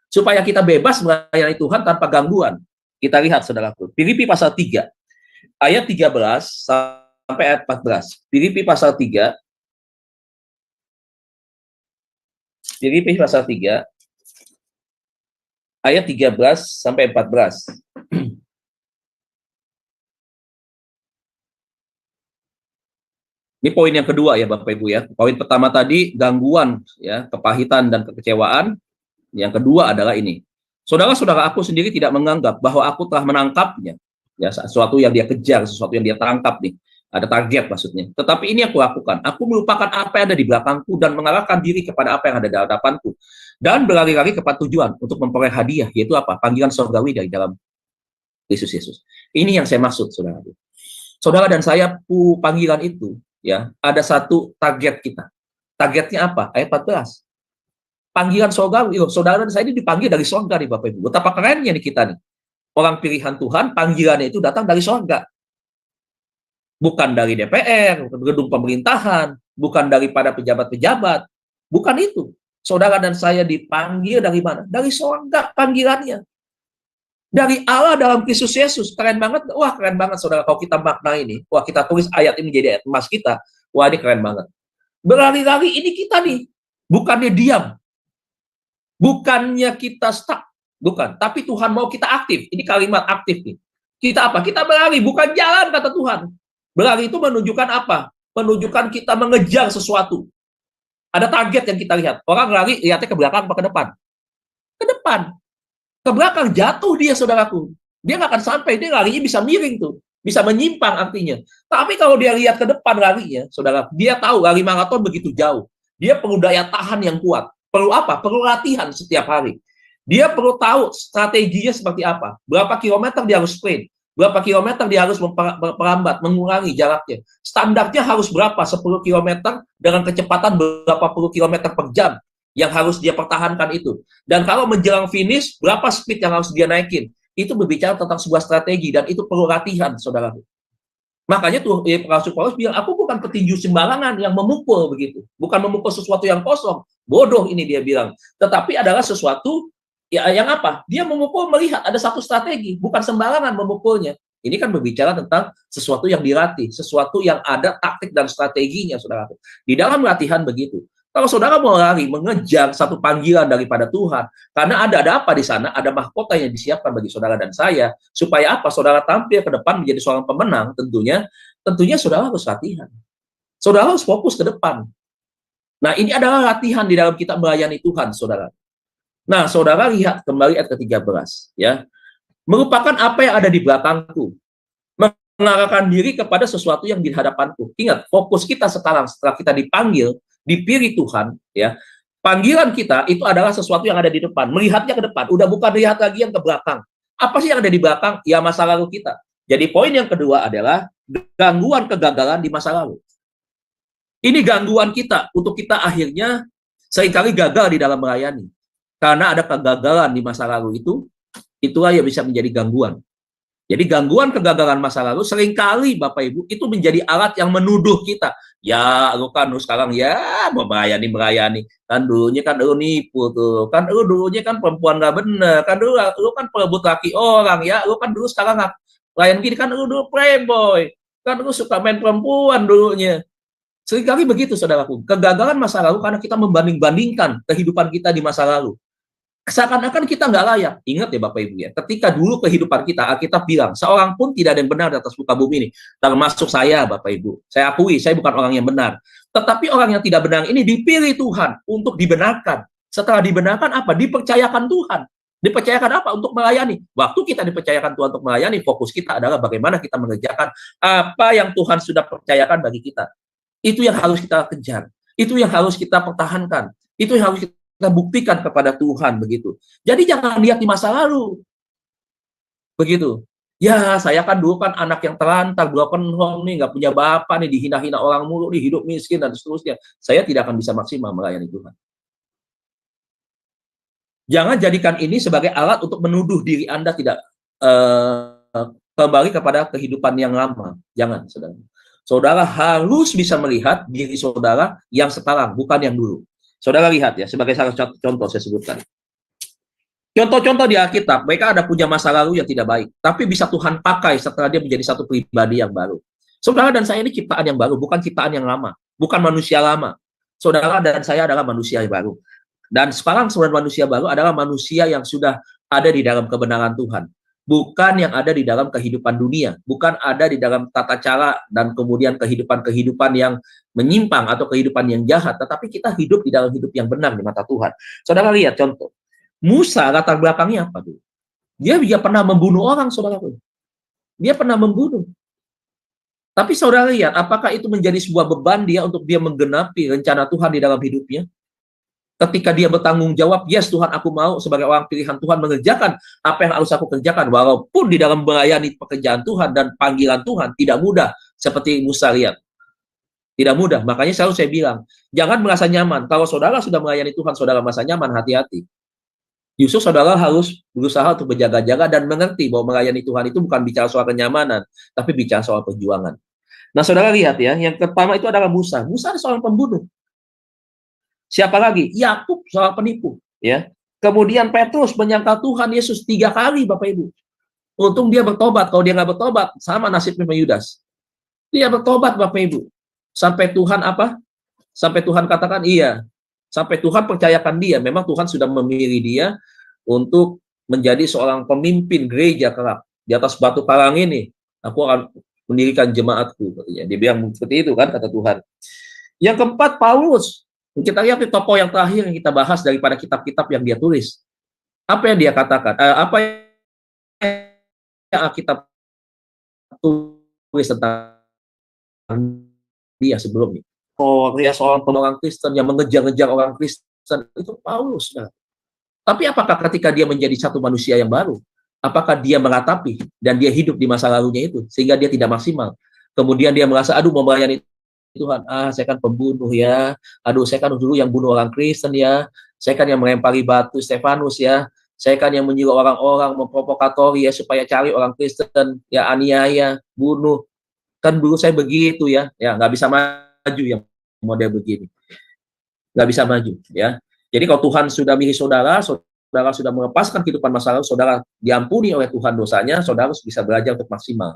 Supaya kita bebas melayani Tuhan tanpa gangguan. Kita lihat, saudaraku. Filipi pasal 3, ayat 13 sampai ayat 14. Filipi pasal 3, Filipi pasal 3 ayat 13 sampai 14. Ini poin yang kedua ya Bapak Ibu ya. Poin pertama tadi gangguan ya, kepahitan dan kekecewaan. Yang kedua adalah ini. Saudara-saudara, aku sendiri tidak menganggap bahwa aku telah menangkapnya. Ya, sesuatu yang dia kejar, sesuatu yang dia tangkap nih. Ada target maksudnya. Tetapi ini aku lakukan. Aku melupakan apa yang ada di belakangku dan mengarahkan diri kepada apa yang ada di hadapanku. Dan berlari-lari kepada tujuan untuk memperoleh hadiah, yaitu apa? Panggilan surgawi dari dalam Yesus Yesus. Ini yang saya maksud, saudara. Saudara dan saya, panggilan itu, ya, ada satu target kita. Targetnya apa? Ayat 14. Panggilan surgawi. Saudara dan saya ini dipanggil dari surga nih Bapak Ibu. Betapa kerennya nih kita nih. Orang pilihan Tuhan, panggilannya itu datang dari surga. Bukan dari DPR, gedung pemerintahan, bukan daripada pejabat-pejabat, bukan itu. Saudara dan saya dipanggil dari mana? Dari surga panggilannya. Dari Allah dalam Kristus Yesus. Keren banget. Wah, keren banget saudara. Kalau kita makna ini, wah kita tulis ayat ini jadi ayat emas kita. Wah, ini keren banget. Berlari-lari ini kita nih. Bukannya diam. Bukannya kita stuck. Bukan. Tapi Tuhan mau kita aktif. Ini kalimat aktif nih. Kita apa? Kita berlari. Bukan jalan, kata Tuhan. Berlari itu menunjukkan apa? Menunjukkan kita mengejar sesuatu. Ada target yang kita lihat. Orang lari, lihatnya ke belakang apa ke depan? Ke depan. Ke belakang jatuh dia, saudaraku. Dia nggak akan sampai. Dia larinya bisa miring tuh. Bisa menyimpang artinya. Tapi kalau dia lihat ke depan larinya, saudara, dia tahu lari maraton begitu jauh. Dia perlu daya tahan yang kuat. Perlu apa? Perlu latihan setiap hari. Dia perlu tahu strateginya seperti apa. Berapa kilometer dia harus sprint. Berapa kilometer dia harus memperlambat, mengurangi jaraknya. Standarnya harus berapa? 10 kilometer dengan kecepatan berapa puluh kilometer per jam yang harus dia pertahankan itu. Dan kalau menjelang finish, berapa speed yang harus dia naikin. Itu berbicara tentang sebuah strategi dan itu perlu latihan, saudara. Makanya tuh Rasul Paulus bilang, aku bukan petinju sembarangan yang memukul begitu. Bukan memukul sesuatu yang kosong. Bodoh ini dia bilang. Tetapi adalah sesuatu ya, yang apa? Dia memukul melihat ada satu strategi, bukan sembarangan memukulnya. Ini kan berbicara tentang sesuatu yang dilatih, sesuatu yang ada taktik dan strateginya, saudara. Di dalam latihan begitu. Kalau saudara mau lari, mengejar satu panggilan daripada Tuhan, karena ada apa di sana? Ada mahkota yang disiapkan bagi saudara dan saya, supaya apa? Saudara tampil ke depan menjadi seorang pemenang, tentunya saudara harus latihan. Saudara harus fokus ke depan. Nah, ini adalah latihan di dalam kita melayani Tuhan, saudara. Nah, saudara lihat kembali ayat ke-13, ya. Merupakan apa yang ada di belakangku. Mengarahkan diri kepada sesuatu yang di hadapanku. Ingat, fokus kita sekarang setelah kita dipanggil, dipilih Tuhan, ya. Panggilan kita itu adalah sesuatu yang ada di depan, melihatnya ke depan, udah bukan lihat lagi yang ke belakang. Apa sih yang ada di belakang? Ya masa lalu kita. Jadi poin yang kedua adalah gangguan kegagalan di masa lalu. Ini gangguan kita untuk kita akhirnya seringkali gagal di dalam melayani. Karena ada kegagalan di masa lalu itu, itulah yang bisa menjadi gangguan. Jadi gangguan kegagalan masa lalu seringkali Bapak Ibu itu menjadi alat yang menuduh kita. Ya, lu kan lu sekarang ya mau melayani. Kan dulunya kan lu nipu tuh. Kan lu dulunya kan perempuan gak bener. Kan lu kan perebut laki orang ya. Lu kan dulu sekarang layan gini kan lu dulu playboy. Kan lu suka main perempuan dulunya. Seringkali begitu, saudaraku. Kegagalan masa lalu karena kita membanding-bandingkan kehidupan kita di masa lalu. Seakan-akan kita nggak layak. Ingat ya Bapak Ibu ya, ketika dulu kehidupan kita, Alkitab bilang, seorang pun tidak ada yang benar di atas muka bumi ini. Termasuk saya, Bapak Ibu. Saya akui, saya bukan orang yang benar. Tetapi orang yang tidak benar ini dipilih Tuhan untuk dibenarkan. Setelah dibenarkan apa? Dipercayakan Tuhan. Dipercayakan apa? Untuk melayani. Waktu kita dipercayakan Tuhan untuk melayani, fokus kita adalah bagaimana kita mengerjakan apa yang Tuhan sudah percayakan bagi kita. Itu yang harus kita kejar. Itu yang harus kita pertahankan. Itu yang harus kita buktikan kepada Tuhan, begitu. Jadi jangan lihat di masa lalu. Begitu. Ya, saya kan dulu kan anak yang terlantar, broken home nih, nggak punya bapak nih, dihina-hina orang mulu, nih, hidup miskin, dan seterusnya. Saya tidak akan bisa maksimal melayani Tuhan. Jangan jadikan ini sebagai alat untuk menuduh diri Anda tidak kembali kepada kehidupan yang lama. Jangan, saudara. Saudara harus bisa melihat diri saudara yang sekarang, bukan yang dulu. Saudara lihat ya, sebagai salah satu contoh saya sebutkan. Contoh-contoh di Alkitab, mereka ada punya masa lalu yang tidak baik, tapi bisa Tuhan pakai setelah dia menjadi satu pribadi yang baru. Saudara dan saya ini ciptaan yang baru, bukan ciptaan yang lama, bukan manusia lama. Saudara dan saya adalah manusia yang baru. Dan sekarang saudara manusia baru adalah manusia yang sudah ada di dalam kebenaran Tuhan. Bukan yang ada di dalam kehidupan dunia, bukan ada di dalam tata cara dan kemudian kehidupan-kehidupan yang menyimpang atau kehidupan yang jahat, tetapi kita hidup di dalam hidup yang benar di mata Tuhan. Saudara lihat contoh, Musa latar belakangnya apa dulu? Dia pernah membunuh orang, saudaraku. Dia pernah membunuh. Tapi saudara lihat, apakah itu menjadi sebuah beban dia untuk dia menggenapi rencana Tuhan di dalam hidupnya? Ketika dia bertanggung jawab, yes Tuhan, aku mau sebagai orang pilihan Tuhan mengerjakan apa yang harus aku kerjakan, walaupun di dalam melayani pekerjaan Tuhan dan panggilan Tuhan tidak mudah, seperti Musa lihat. Tidak mudah, makanya selalu saya bilang, jangan merasa nyaman. Kalau saudara sudah melayani Tuhan, saudara merasa nyaman, hati-hati. Justru saudara harus berusaha untuk berjaga-jaga dan mengerti bahwa melayani Tuhan itu bukan bicara soal kenyamanan, tapi bicara soal perjuangan. Nah saudara lihat ya, yang pertama itu adalah Musa. Musa adalah seorang pembunuh. Siapa lagi? Yakub, seorang penipu, ya. Kemudian Petrus menyangkal Tuhan Yesus 3 kali, Bapak Ibu. Untung dia bertobat. Kalau dia nggak bertobat, sama nasibnya sama Yudas. Dia bertobat, Bapak Ibu. Sampai Tuhan apa? Sampai Tuhan katakan iya. Sampai Tuhan percayakan dia. Memang Tuhan sudah memilih dia untuk menjadi seorang pemimpin gereja kelak. Di atas batu karang ini, aku akan mendirikan jemaatku. Dia bilang seperti itu kan, kata Tuhan. Yang keempat, Paulus. Kita lihat di tokoh yang terakhir yang kita bahas daripada kitab-kitab yang dia tulis. Apa yang dia katakan? Apa yang kita tulis tentang dia sebelumnya? Oh, dia seorang orang Kristen yang mengejar-ngejar orang Kristen. Itu Paulus. Nah. Tapi apakah ketika dia menjadi satu manusia yang baru, apakah dia meratapi dan dia hidup di masa lalunya itu sehingga dia tidak maksimal? Kemudian dia merasa, aduh mau melayani Tuhan, saya kan pembunuh ya, aduh saya kan dulu yang bunuh orang Kristen ya, saya kan yang melempari batu Stefanus ya, saya kan yang menyuruh orang-orang memprovokatori ya supaya cari orang Kristen, ya aniaya, bunuh, kan dulu saya begitu ya, nggak bisa maju yang model begini, nggak bisa maju ya. Jadi kalau Tuhan sudah milih saudara, saudara sudah melepaskan kehidupan masa lalu, saudara diampuni oleh Tuhan dosanya, saudara bisa belajar untuk maksimal.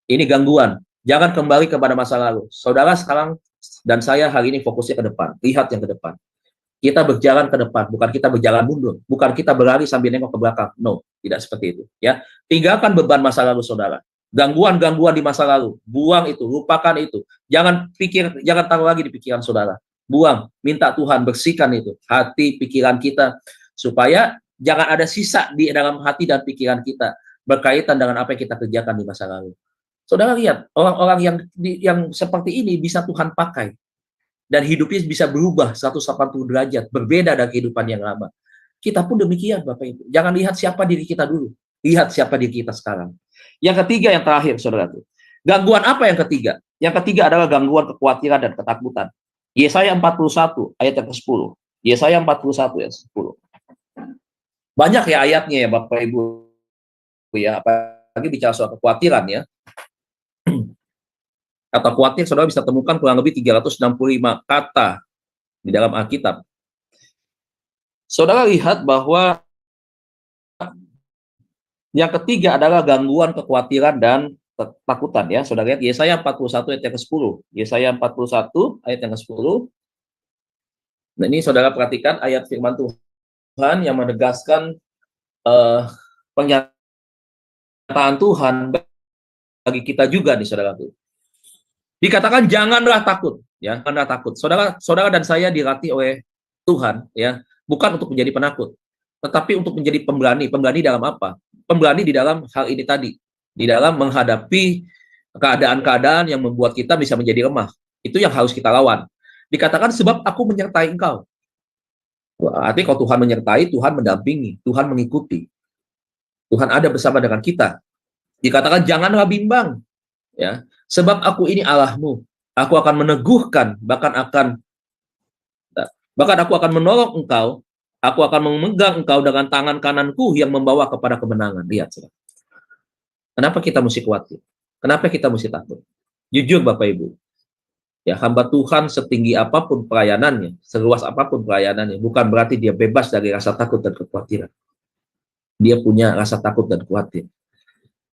Ini gangguan. Jangan kembali kepada masa lalu. Saudara sekarang dan saya hari ini fokusnya ke depan. Lihat yang ke depan. Kita berjalan ke depan, bukan kita berjalan mundur. Bukan kita berlari sambil nengok ke belakang. No, tidak seperti itu. Ya, tinggalkan beban masa lalu saudara. Gangguan-gangguan di masa lalu. Buang itu, lupakan itu. Jangan taruh lagi di pikiran saudara. Buang, minta Tuhan bersihkan itu. Hati, pikiran kita. Supaya jangan ada sisa di dalam hati dan pikiran kita. Berkaitan dengan apa yang kita kerjakan di masa lalu. Saudara lihat, orang-orang yang seperti ini bisa Tuhan pakai. dan hidupnya bisa berubah 180 derajat, berbeda dari kehidupan yang lama. Kita pun demikian, Bapak Ibu. Jangan lihat siapa diri kita dulu, lihat siapa diri kita sekarang. Yang ketiga, yang terakhir, saudara. Gangguan apa yang ketiga? Yang ketiga adalah gangguan kekhawatiran dan ketakutan. Yesaya 41 ayat yang ke-10. Yesaya 41 ayat 10. Banyak ya ayatnya ya Bapak Ibu ya, apalagi bicara soal kekhawatiran ya. Kata khawatir saudara bisa temukan kurang lebih 365 kata di dalam Alkitab. Saudara lihat bahwa yang ketiga adalah gangguan kekhawatiran dan ketakutan ya. Saudara lihat Yesaya 41 ayat yang ke-10. Yesaya 41 ayat yang ke-10. Nah, ini saudara perhatikan ayat firman Tuhan yang menegaskan pernyataan Tuhan bagi kita juga nih saudaraku. Dikatakan janganlah takut, ya, janganlah takut. Saudara dan saya dilatih oleh Tuhan, ya, bukan untuk menjadi penakut, tetapi untuk menjadi pemberani. Pemberani dalam apa? Pemberani di dalam hal ini tadi, di dalam menghadapi keadaan-keadaan yang membuat kita bisa menjadi lemah. Itu yang harus kita lawan. Dikatakan sebab aku menyertai engkau. Artinya kalau Tuhan menyertai, Tuhan mendampingi, Tuhan mengikuti. Tuhan ada bersama dengan kita. Dikatakan janganlah bimbang, ya, sebab aku ini Allahmu. Aku akan meneguhkan, bahkan aku akan menolong engkau. Aku akan memegang engkau dengan tangan kananku yang membawa kepada kemenangan. Lihat, saudara. Kenapa kita mesti khawatir? Kenapa kita mesti takut? Jujur Bapak Ibu, ya, hamba Tuhan setinggi apapun pelayanannya, seluas apapun pelayanannya, bukan berarti dia bebas dari rasa takut dan kekhawatiran. Dia punya rasa takut dan khawatir.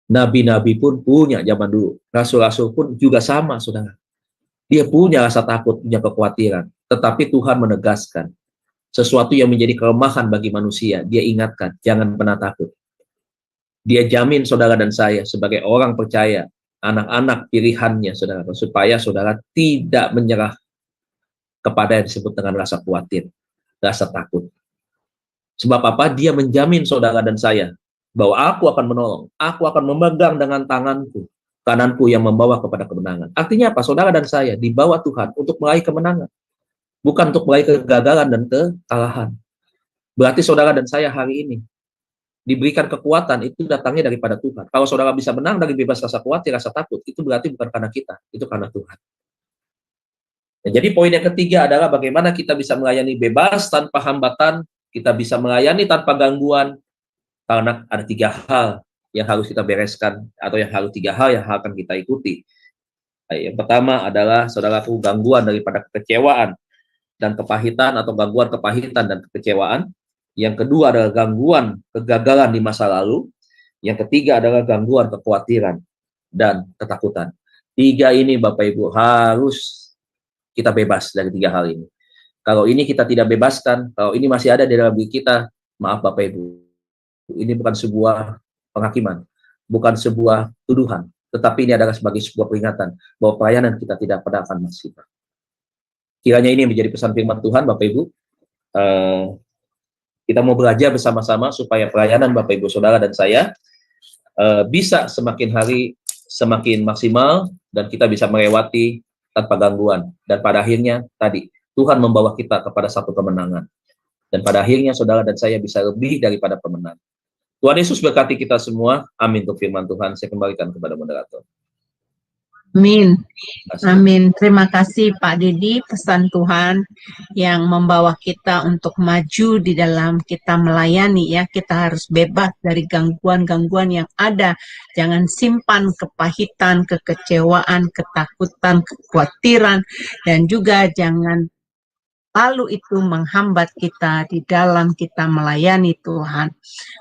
Nabi-nabi pun punya zaman dulu. Rasul-rasul pun juga sama, saudara. Dia punya rasa takut, punya kekhawatiran. Tetapi Tuhan menegaskan, sesuatu yang menjadi kelemahan bagi manusia, dia ingatkan, jangan pernah takut. Dia jamin saudara dan saya sebagai orang percaya, anak-anak pilihannya, saudara, supaya saudara tidak menyerah kepada yang disebut dengan rasa khawatir, rasa takut. Sebab apa? Dia menjamin saudara dan saya bahwa aku akan menolong, aku akan memegang dengan tanganku, kananku yang membawa kepada kemenangan. Artinya apa? Saudara dan saya dibawa Tuhan untuk meraih kemenangan, bukan untuk meraih kegagalan dan kekalahan. Berarti saudara dan saya hari ini diberikan kekuatan, itu datangnya daripada Tuhan. Kalau saudara bisa menang dari bebas rasa khawatir, rasa takut, itu berarti bukan karena kita, itu karena Tuhan. Nah, jadi poin yang ketiga adalah bagaimana kita bisa melayani bebas tanpa hambatan, kita bisa melayani tanpa gangguan, karena ada 3 hal yang harus kita bereskan, atau yang harus 3 hal yang akan kita ikuti. Nah, yang pertama adalah saudaraku, gangguan daripada kekecewaan dan kepahitan, atau gangguan kepahitan dan kekecewaan. Yang kedua adalah gangguan kegagalan di masa lalu. Yang ketiga adalah gangguan kekhawatiran dan ketakutan. 3 ini Bapak Ibu harus kita bebas dari 3 hal ini. Kalau ini kita tidak bebaskan, kalau ini masih ada di dalam diri kita, maaf Bapak Ibu, ini bukan sebuah penghakiman, bukan sebuah tuduhan, tetapi ini adalah sebagai sebuah peringatan bahwa pelayanan kita tidak pernah akan maksimal. Kiranya ini menjadi pesan firman Tuhan Bapak Ibu. Kita mau belajar bersama-sama supaya pelayanan Bapak Ibu Saudara dan saya bisa semakin hari semakin maksimal, dan kita bisa melewati tanpa gangguan. Dan pada akhirnya tadi Tuhan membawa kita kepada satu kemenangan. Dan pada akhirnya saudara dan saya bisa lebih daripada pemenang. Tuhan Yesus berkati kita semua. Amin untuk firman Tuhan. Saya kembalikan kepada moderator. Amin. Amin. Terima kasih Pak Dedi, pesan Tuhan yang membawa kita untuk maju di dalam kita melayani ya. Kita harus bebas dari gangguan-gangguan yang ada. Jangan simpan kepahitan, kekecewaan, ketakutan, kekhawatiran, dan juga jangan lalu itu menghambat kita di dalam kita melayani Tuhan.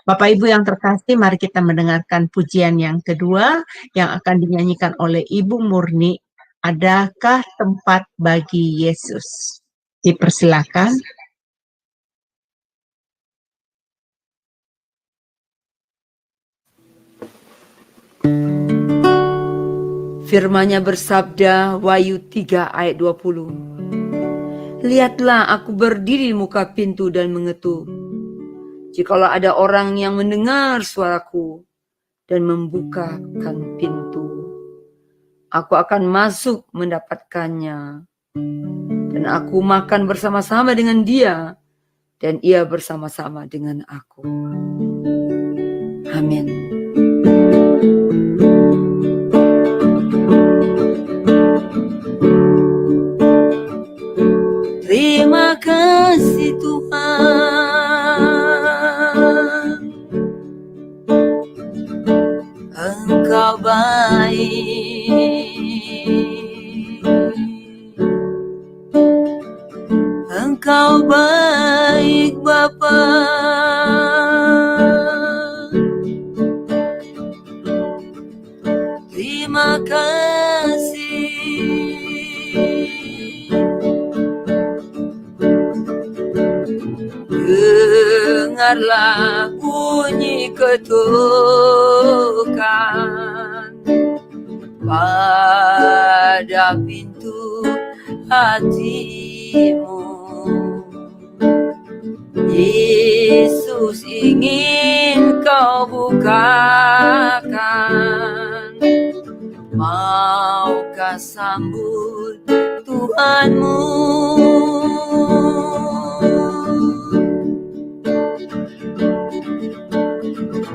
Bapak Ibu yang terkasih, mari kita mendengarkan pujian yang kedua yang akan dinyanyikan oleh Ibu Murni. Adakah tempat bagi Yesus? Dipersilakan. Firman-Nya bersabda, Wahyu 3 ayat 20. Lihatlah, aku berdiri di muka pintu dan mengetuk. Jikalau ada orang yang mendengar suaraku dan membukakan pintu, aku akan masuk mendapatkannya dan aku makan bersama-sama dengan Dia, dan Ia bersama-sama dengan aku. Amin. Terima kasih Tuhan, Engkau baik, Engkau baik Bapa. Terima kasih. Dengarlah bunyi ketukan pada pintu hatimu. Yesus ingin kau bukakan, maukah sambut Tuhanmu?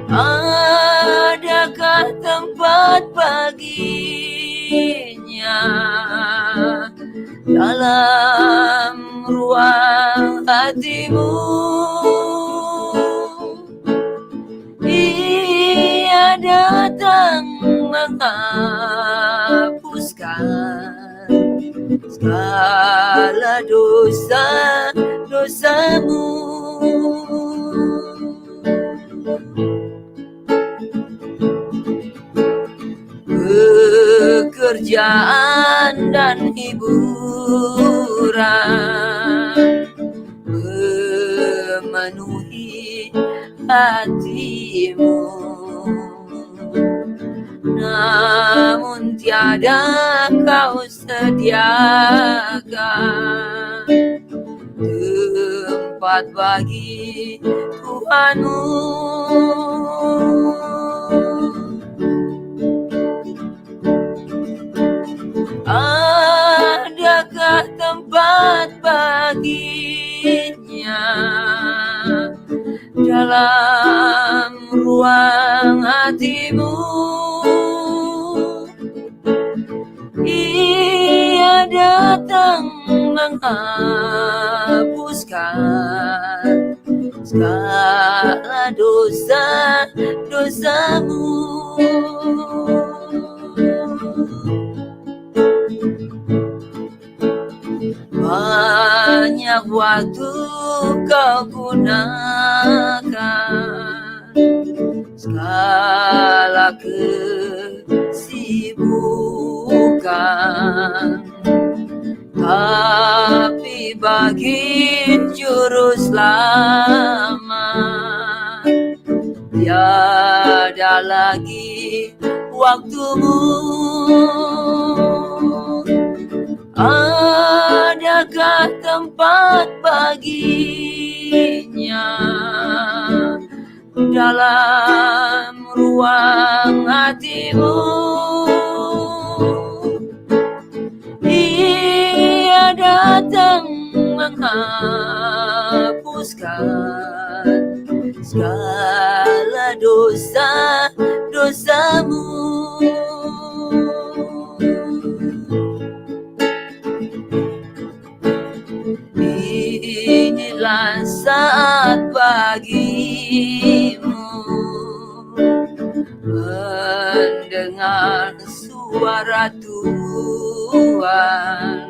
Adakah tempat baginya dalam ruang hatimu? Ia datang menghapuskan segala dosa-dosamu. Pekerjaan dan hiburan memenuhi hatimu, namun tiada kau sediakan tempat bagi Tuhanmu. Adakah tempat baginya dalam ruang hatimu? Ia datang menghapuskan segala dosa-dosamu. Banyak waktu kau gunakan, segala kesibukan, tapi bagi juru selamat tiada lagi waktumu. Adakah tempat baginya dalam ruang hatimu? Ia datang menghapuskan segala dosa-dosamu. Inilah saat bagimu mendengar suara Tuhan.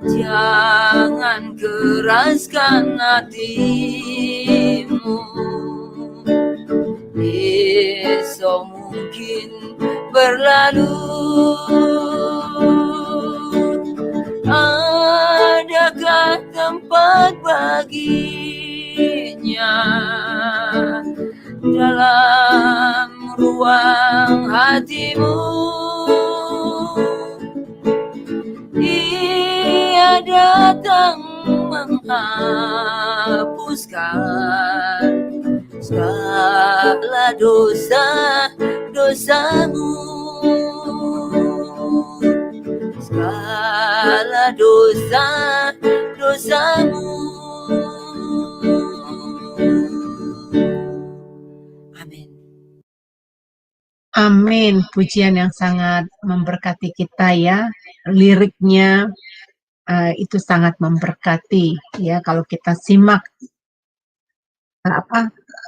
Jangan keraskan hatimu, esok mungkin berlalu. Adakah tempat baginya dalam ruang hatimu? Ia datang menghapuskan segala dosa-dosamu, segala dosa-dosamu. Amin. Amin. Pujian yang sangat memberkati kita ya. Liriknya itu sangat memberkati ya kalau kita simak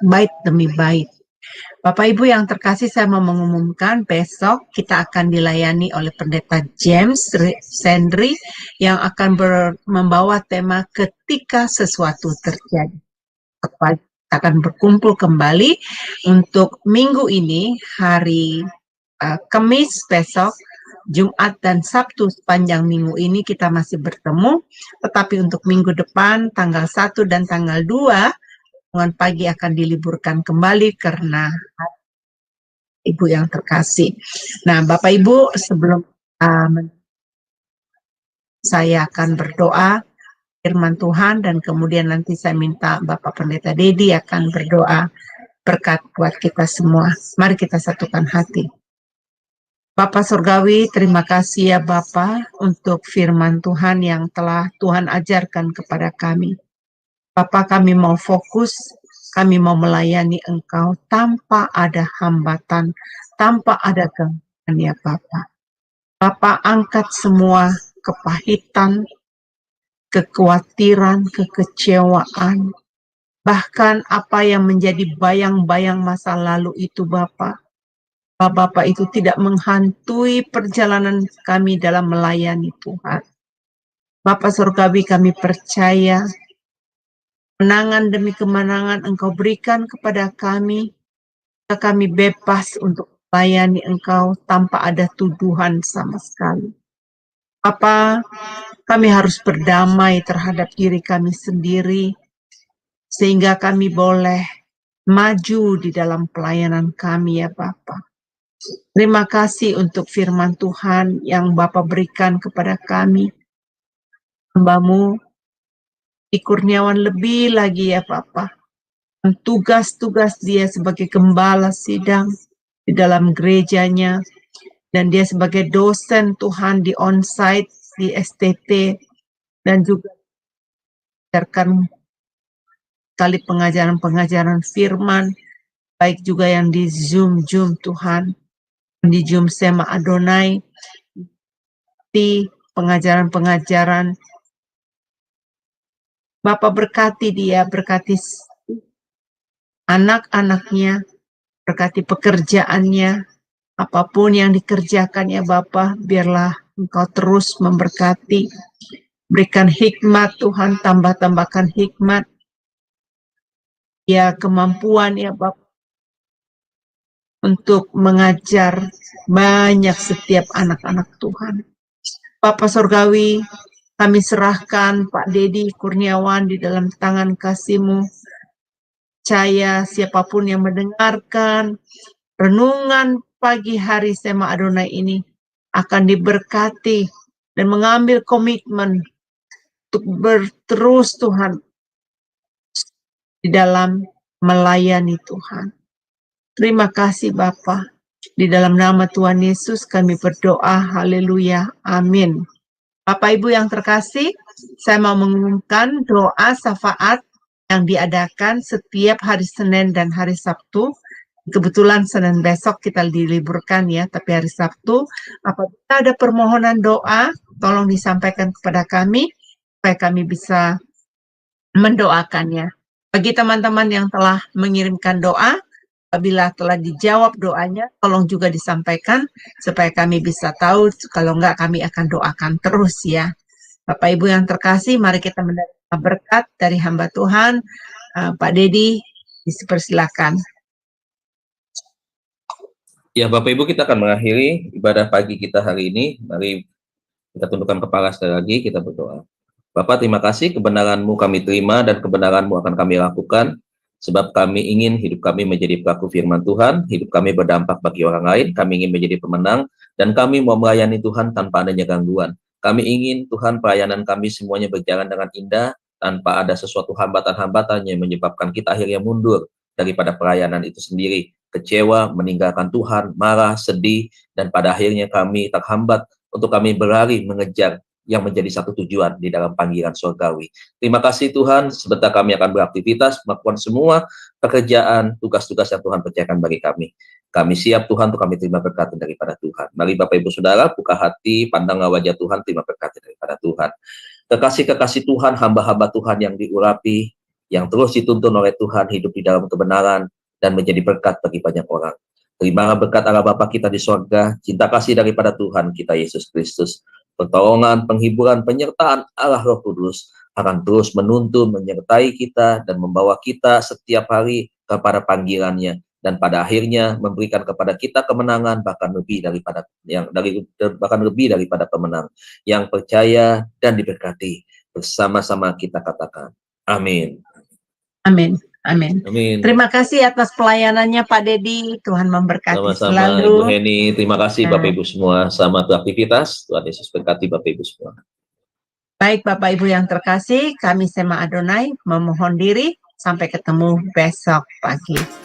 bait demi bait. Bapak Ibu yang terkasih, saya mau mengumumkan besok kita akan dilayani oleh Pendeta James Sendri yang akan membawa tema ketika sesuatu terjadi. Kita akan berkumpul kembali untuk minggu ini, hari Kamis besok, Jumat dan Sabtu sepanjang minggu ini kita masih bertemu, tetapi untuk minggu depan tanggal 1 dan tanggal 2 pagi akan diliburkan kembali karena Ibu yang terkasih. Nah, Bapak Ibu, sebelum saya akan berdoa firman Tuhan dan kemudian nanti saya minta Bapak Pendeta Dedi akan berdoa berkat buat kita semua. Mari kita satukan hati. Bapak Surgawi, terima kasih ya Bapak untuk firman Tuhan yang telah Tuhan ajarkan kepada kami. Bapak, kami mau fokus, kami mau melayani Engkau tanpa ada hambatan, tanpa ada gangguan ya Bapak. Bapak angkat semua kepahitan, kekhawatiran, kekecewaan, bahkan apa yang menjadi bayang-bayang masa lalu itu Bapak. Bapak itu tidak menghantui perjalanan kami dalam melayani Tuhan. Bapak Surgawi, kami percaya kemenangan demi kemenangan Engkau berikan kepada kami bebas untuk melayani Engkau tanpa ada tuduhan sama sekali. Kami harus berdamai terhadap diri kami sendiri, sehingga kami boleh maju di dalam pelayanan kami ya Bapak. Terima kasih untuk firman Tuhan yang Bapak berikan kepada kami. Hamba-Mu di Kurniawan lebih lagi ya Bapak. Tugas-tugas dia sebagai gembala sidang di dalam gerejanya, dan dia sebagai dosen Tuhan di onsite, di STT, dan juga mengajarkan kali pengajaran-pengajaran firman, baik juga yang di Zoom Tuhan, di Zoom Sema Adonai, di pengajaran-pengajaran. Bapak berkati dia, berkati anak-anaknya, berkati pekerjaannya, apapun yang dikerjakan ya Bapak, biarlah Engkau terus memberkati. Berikan hikmat Tuhan, tambahkan hikmat. Ya kemampuan ya Bapak untuk mengajar banyak setiap anak-anak Tuhan. Bapak Surgawi, kami serahkan Pak Dedi Kurniawan di dalam tangan kasih-Mu. Percaya siapapun yang mendengarkan renungan pagi hari Sema Adonai ini akan diberkati dan mengambil komitmen untuk berterus Tuhan di dalam melayani Tuhan. Terima kasih Bapa. Di dalam nama Tuhan Yesus kami berdoa. Haleluya. Amin. Bapak Ibu yang terkasih, saya mau mengumumkan doa syafaat yang diadakan setiap hari Senin dan hari Sabtu. Kebetulan Senin besok kita diliburkan ya, tapi hari Sabtu apabila ada permohonan doa, tolong disampaikan kepada kami supaya kami bisa mendoakannya. Bagi teman-teman yang telah mengirimkan doa, apabila telah dijawab doanya, tolong juga disampaikan supaya kami bisa tahu, kalau enggak kami akan doakan terus ya. Bapak Ibu yang terkasih, mari kita menerima berkat dari hamba Tuhan. Pak Dedi, dipersilakan. Ya, Bapak Ibu, kita akan mengakhiri ibadah pagi kita hari ini. Mari kita tundukkan kepala sekali lagi, kita berdoa. Bapak, terima kasih kebenaran-Mu kami terima dan kebenaran-Mu akan kami lakukan, sebab kami ingin hidup kami menjadi pelaku firman Tuhan, hidup kami berdampak bagi orang lain, kami ingin menjadi pemenang, dan kami mau melayani Tuhan tanpa adanya gangguan. Kami ingin Tuhan pelayanan kami semuanya berjalan dengan indah, tanpa ada sesuatu hambatan-hambatan yang menyebabkan kita akhirnya mundur daripada pelayanan itu sendiri, kecewa, meninggalkan Tuhan, marah, sedih, dan pada akhirnya kami terhambat untuk kami berlari mengejar yang menjadi satu tujuan di dalam panggilan surgawi. Terima kasih Tuhan, sebentar kami akan beraktivitas, melakukan semua pekerjaan, tugas-tugas yang Tuhan percayakan bagi kami. Kami siap Tuhan untuk kami terima berkat daripada Tuhan. Mari Bapak Ibu Saudara, buka hati, pandanglah wajah Tuhan, terima berkat daripada Tuhan. Kekasih-kekasih Tuhan, hamba-hamba Tuhan yang diurapi, yang terus dituntun oleh Tuhan, hidup di dalam kebenaran, dan menjadi berkat bagi banyak orang. Terimalah berkat Allah Bapa kita di sorga, cinta kasih daripada Tuhan kita Yesus Kristus, pertolongan, penghiburan, penyertaan Allah Roh Kudus akan terus menuntun, menyertai kita, dan membawa kita setiap hari kepada panggilannya, dan pada akhirnya memberikan kepada kita kemenangan, bahkan lebih daripada pemenang, yang percaya dan diberkati. Bersama-sama kita katakan, amin. Amin. Amin. Amin. Terima kasih atas pelayanannya Pak Dedi. Tuhan memberkati Sama-sama selalu. Ibu Heni, terima kasih Bapak Ibu semua. Selamat beraktivitas. Tuhan Yesus berkati Bapak Ibu semua. Baik Bapak Ibu yang terkasih, kami Sema Adonai memohon diri. Sampai ketemu besok pagi.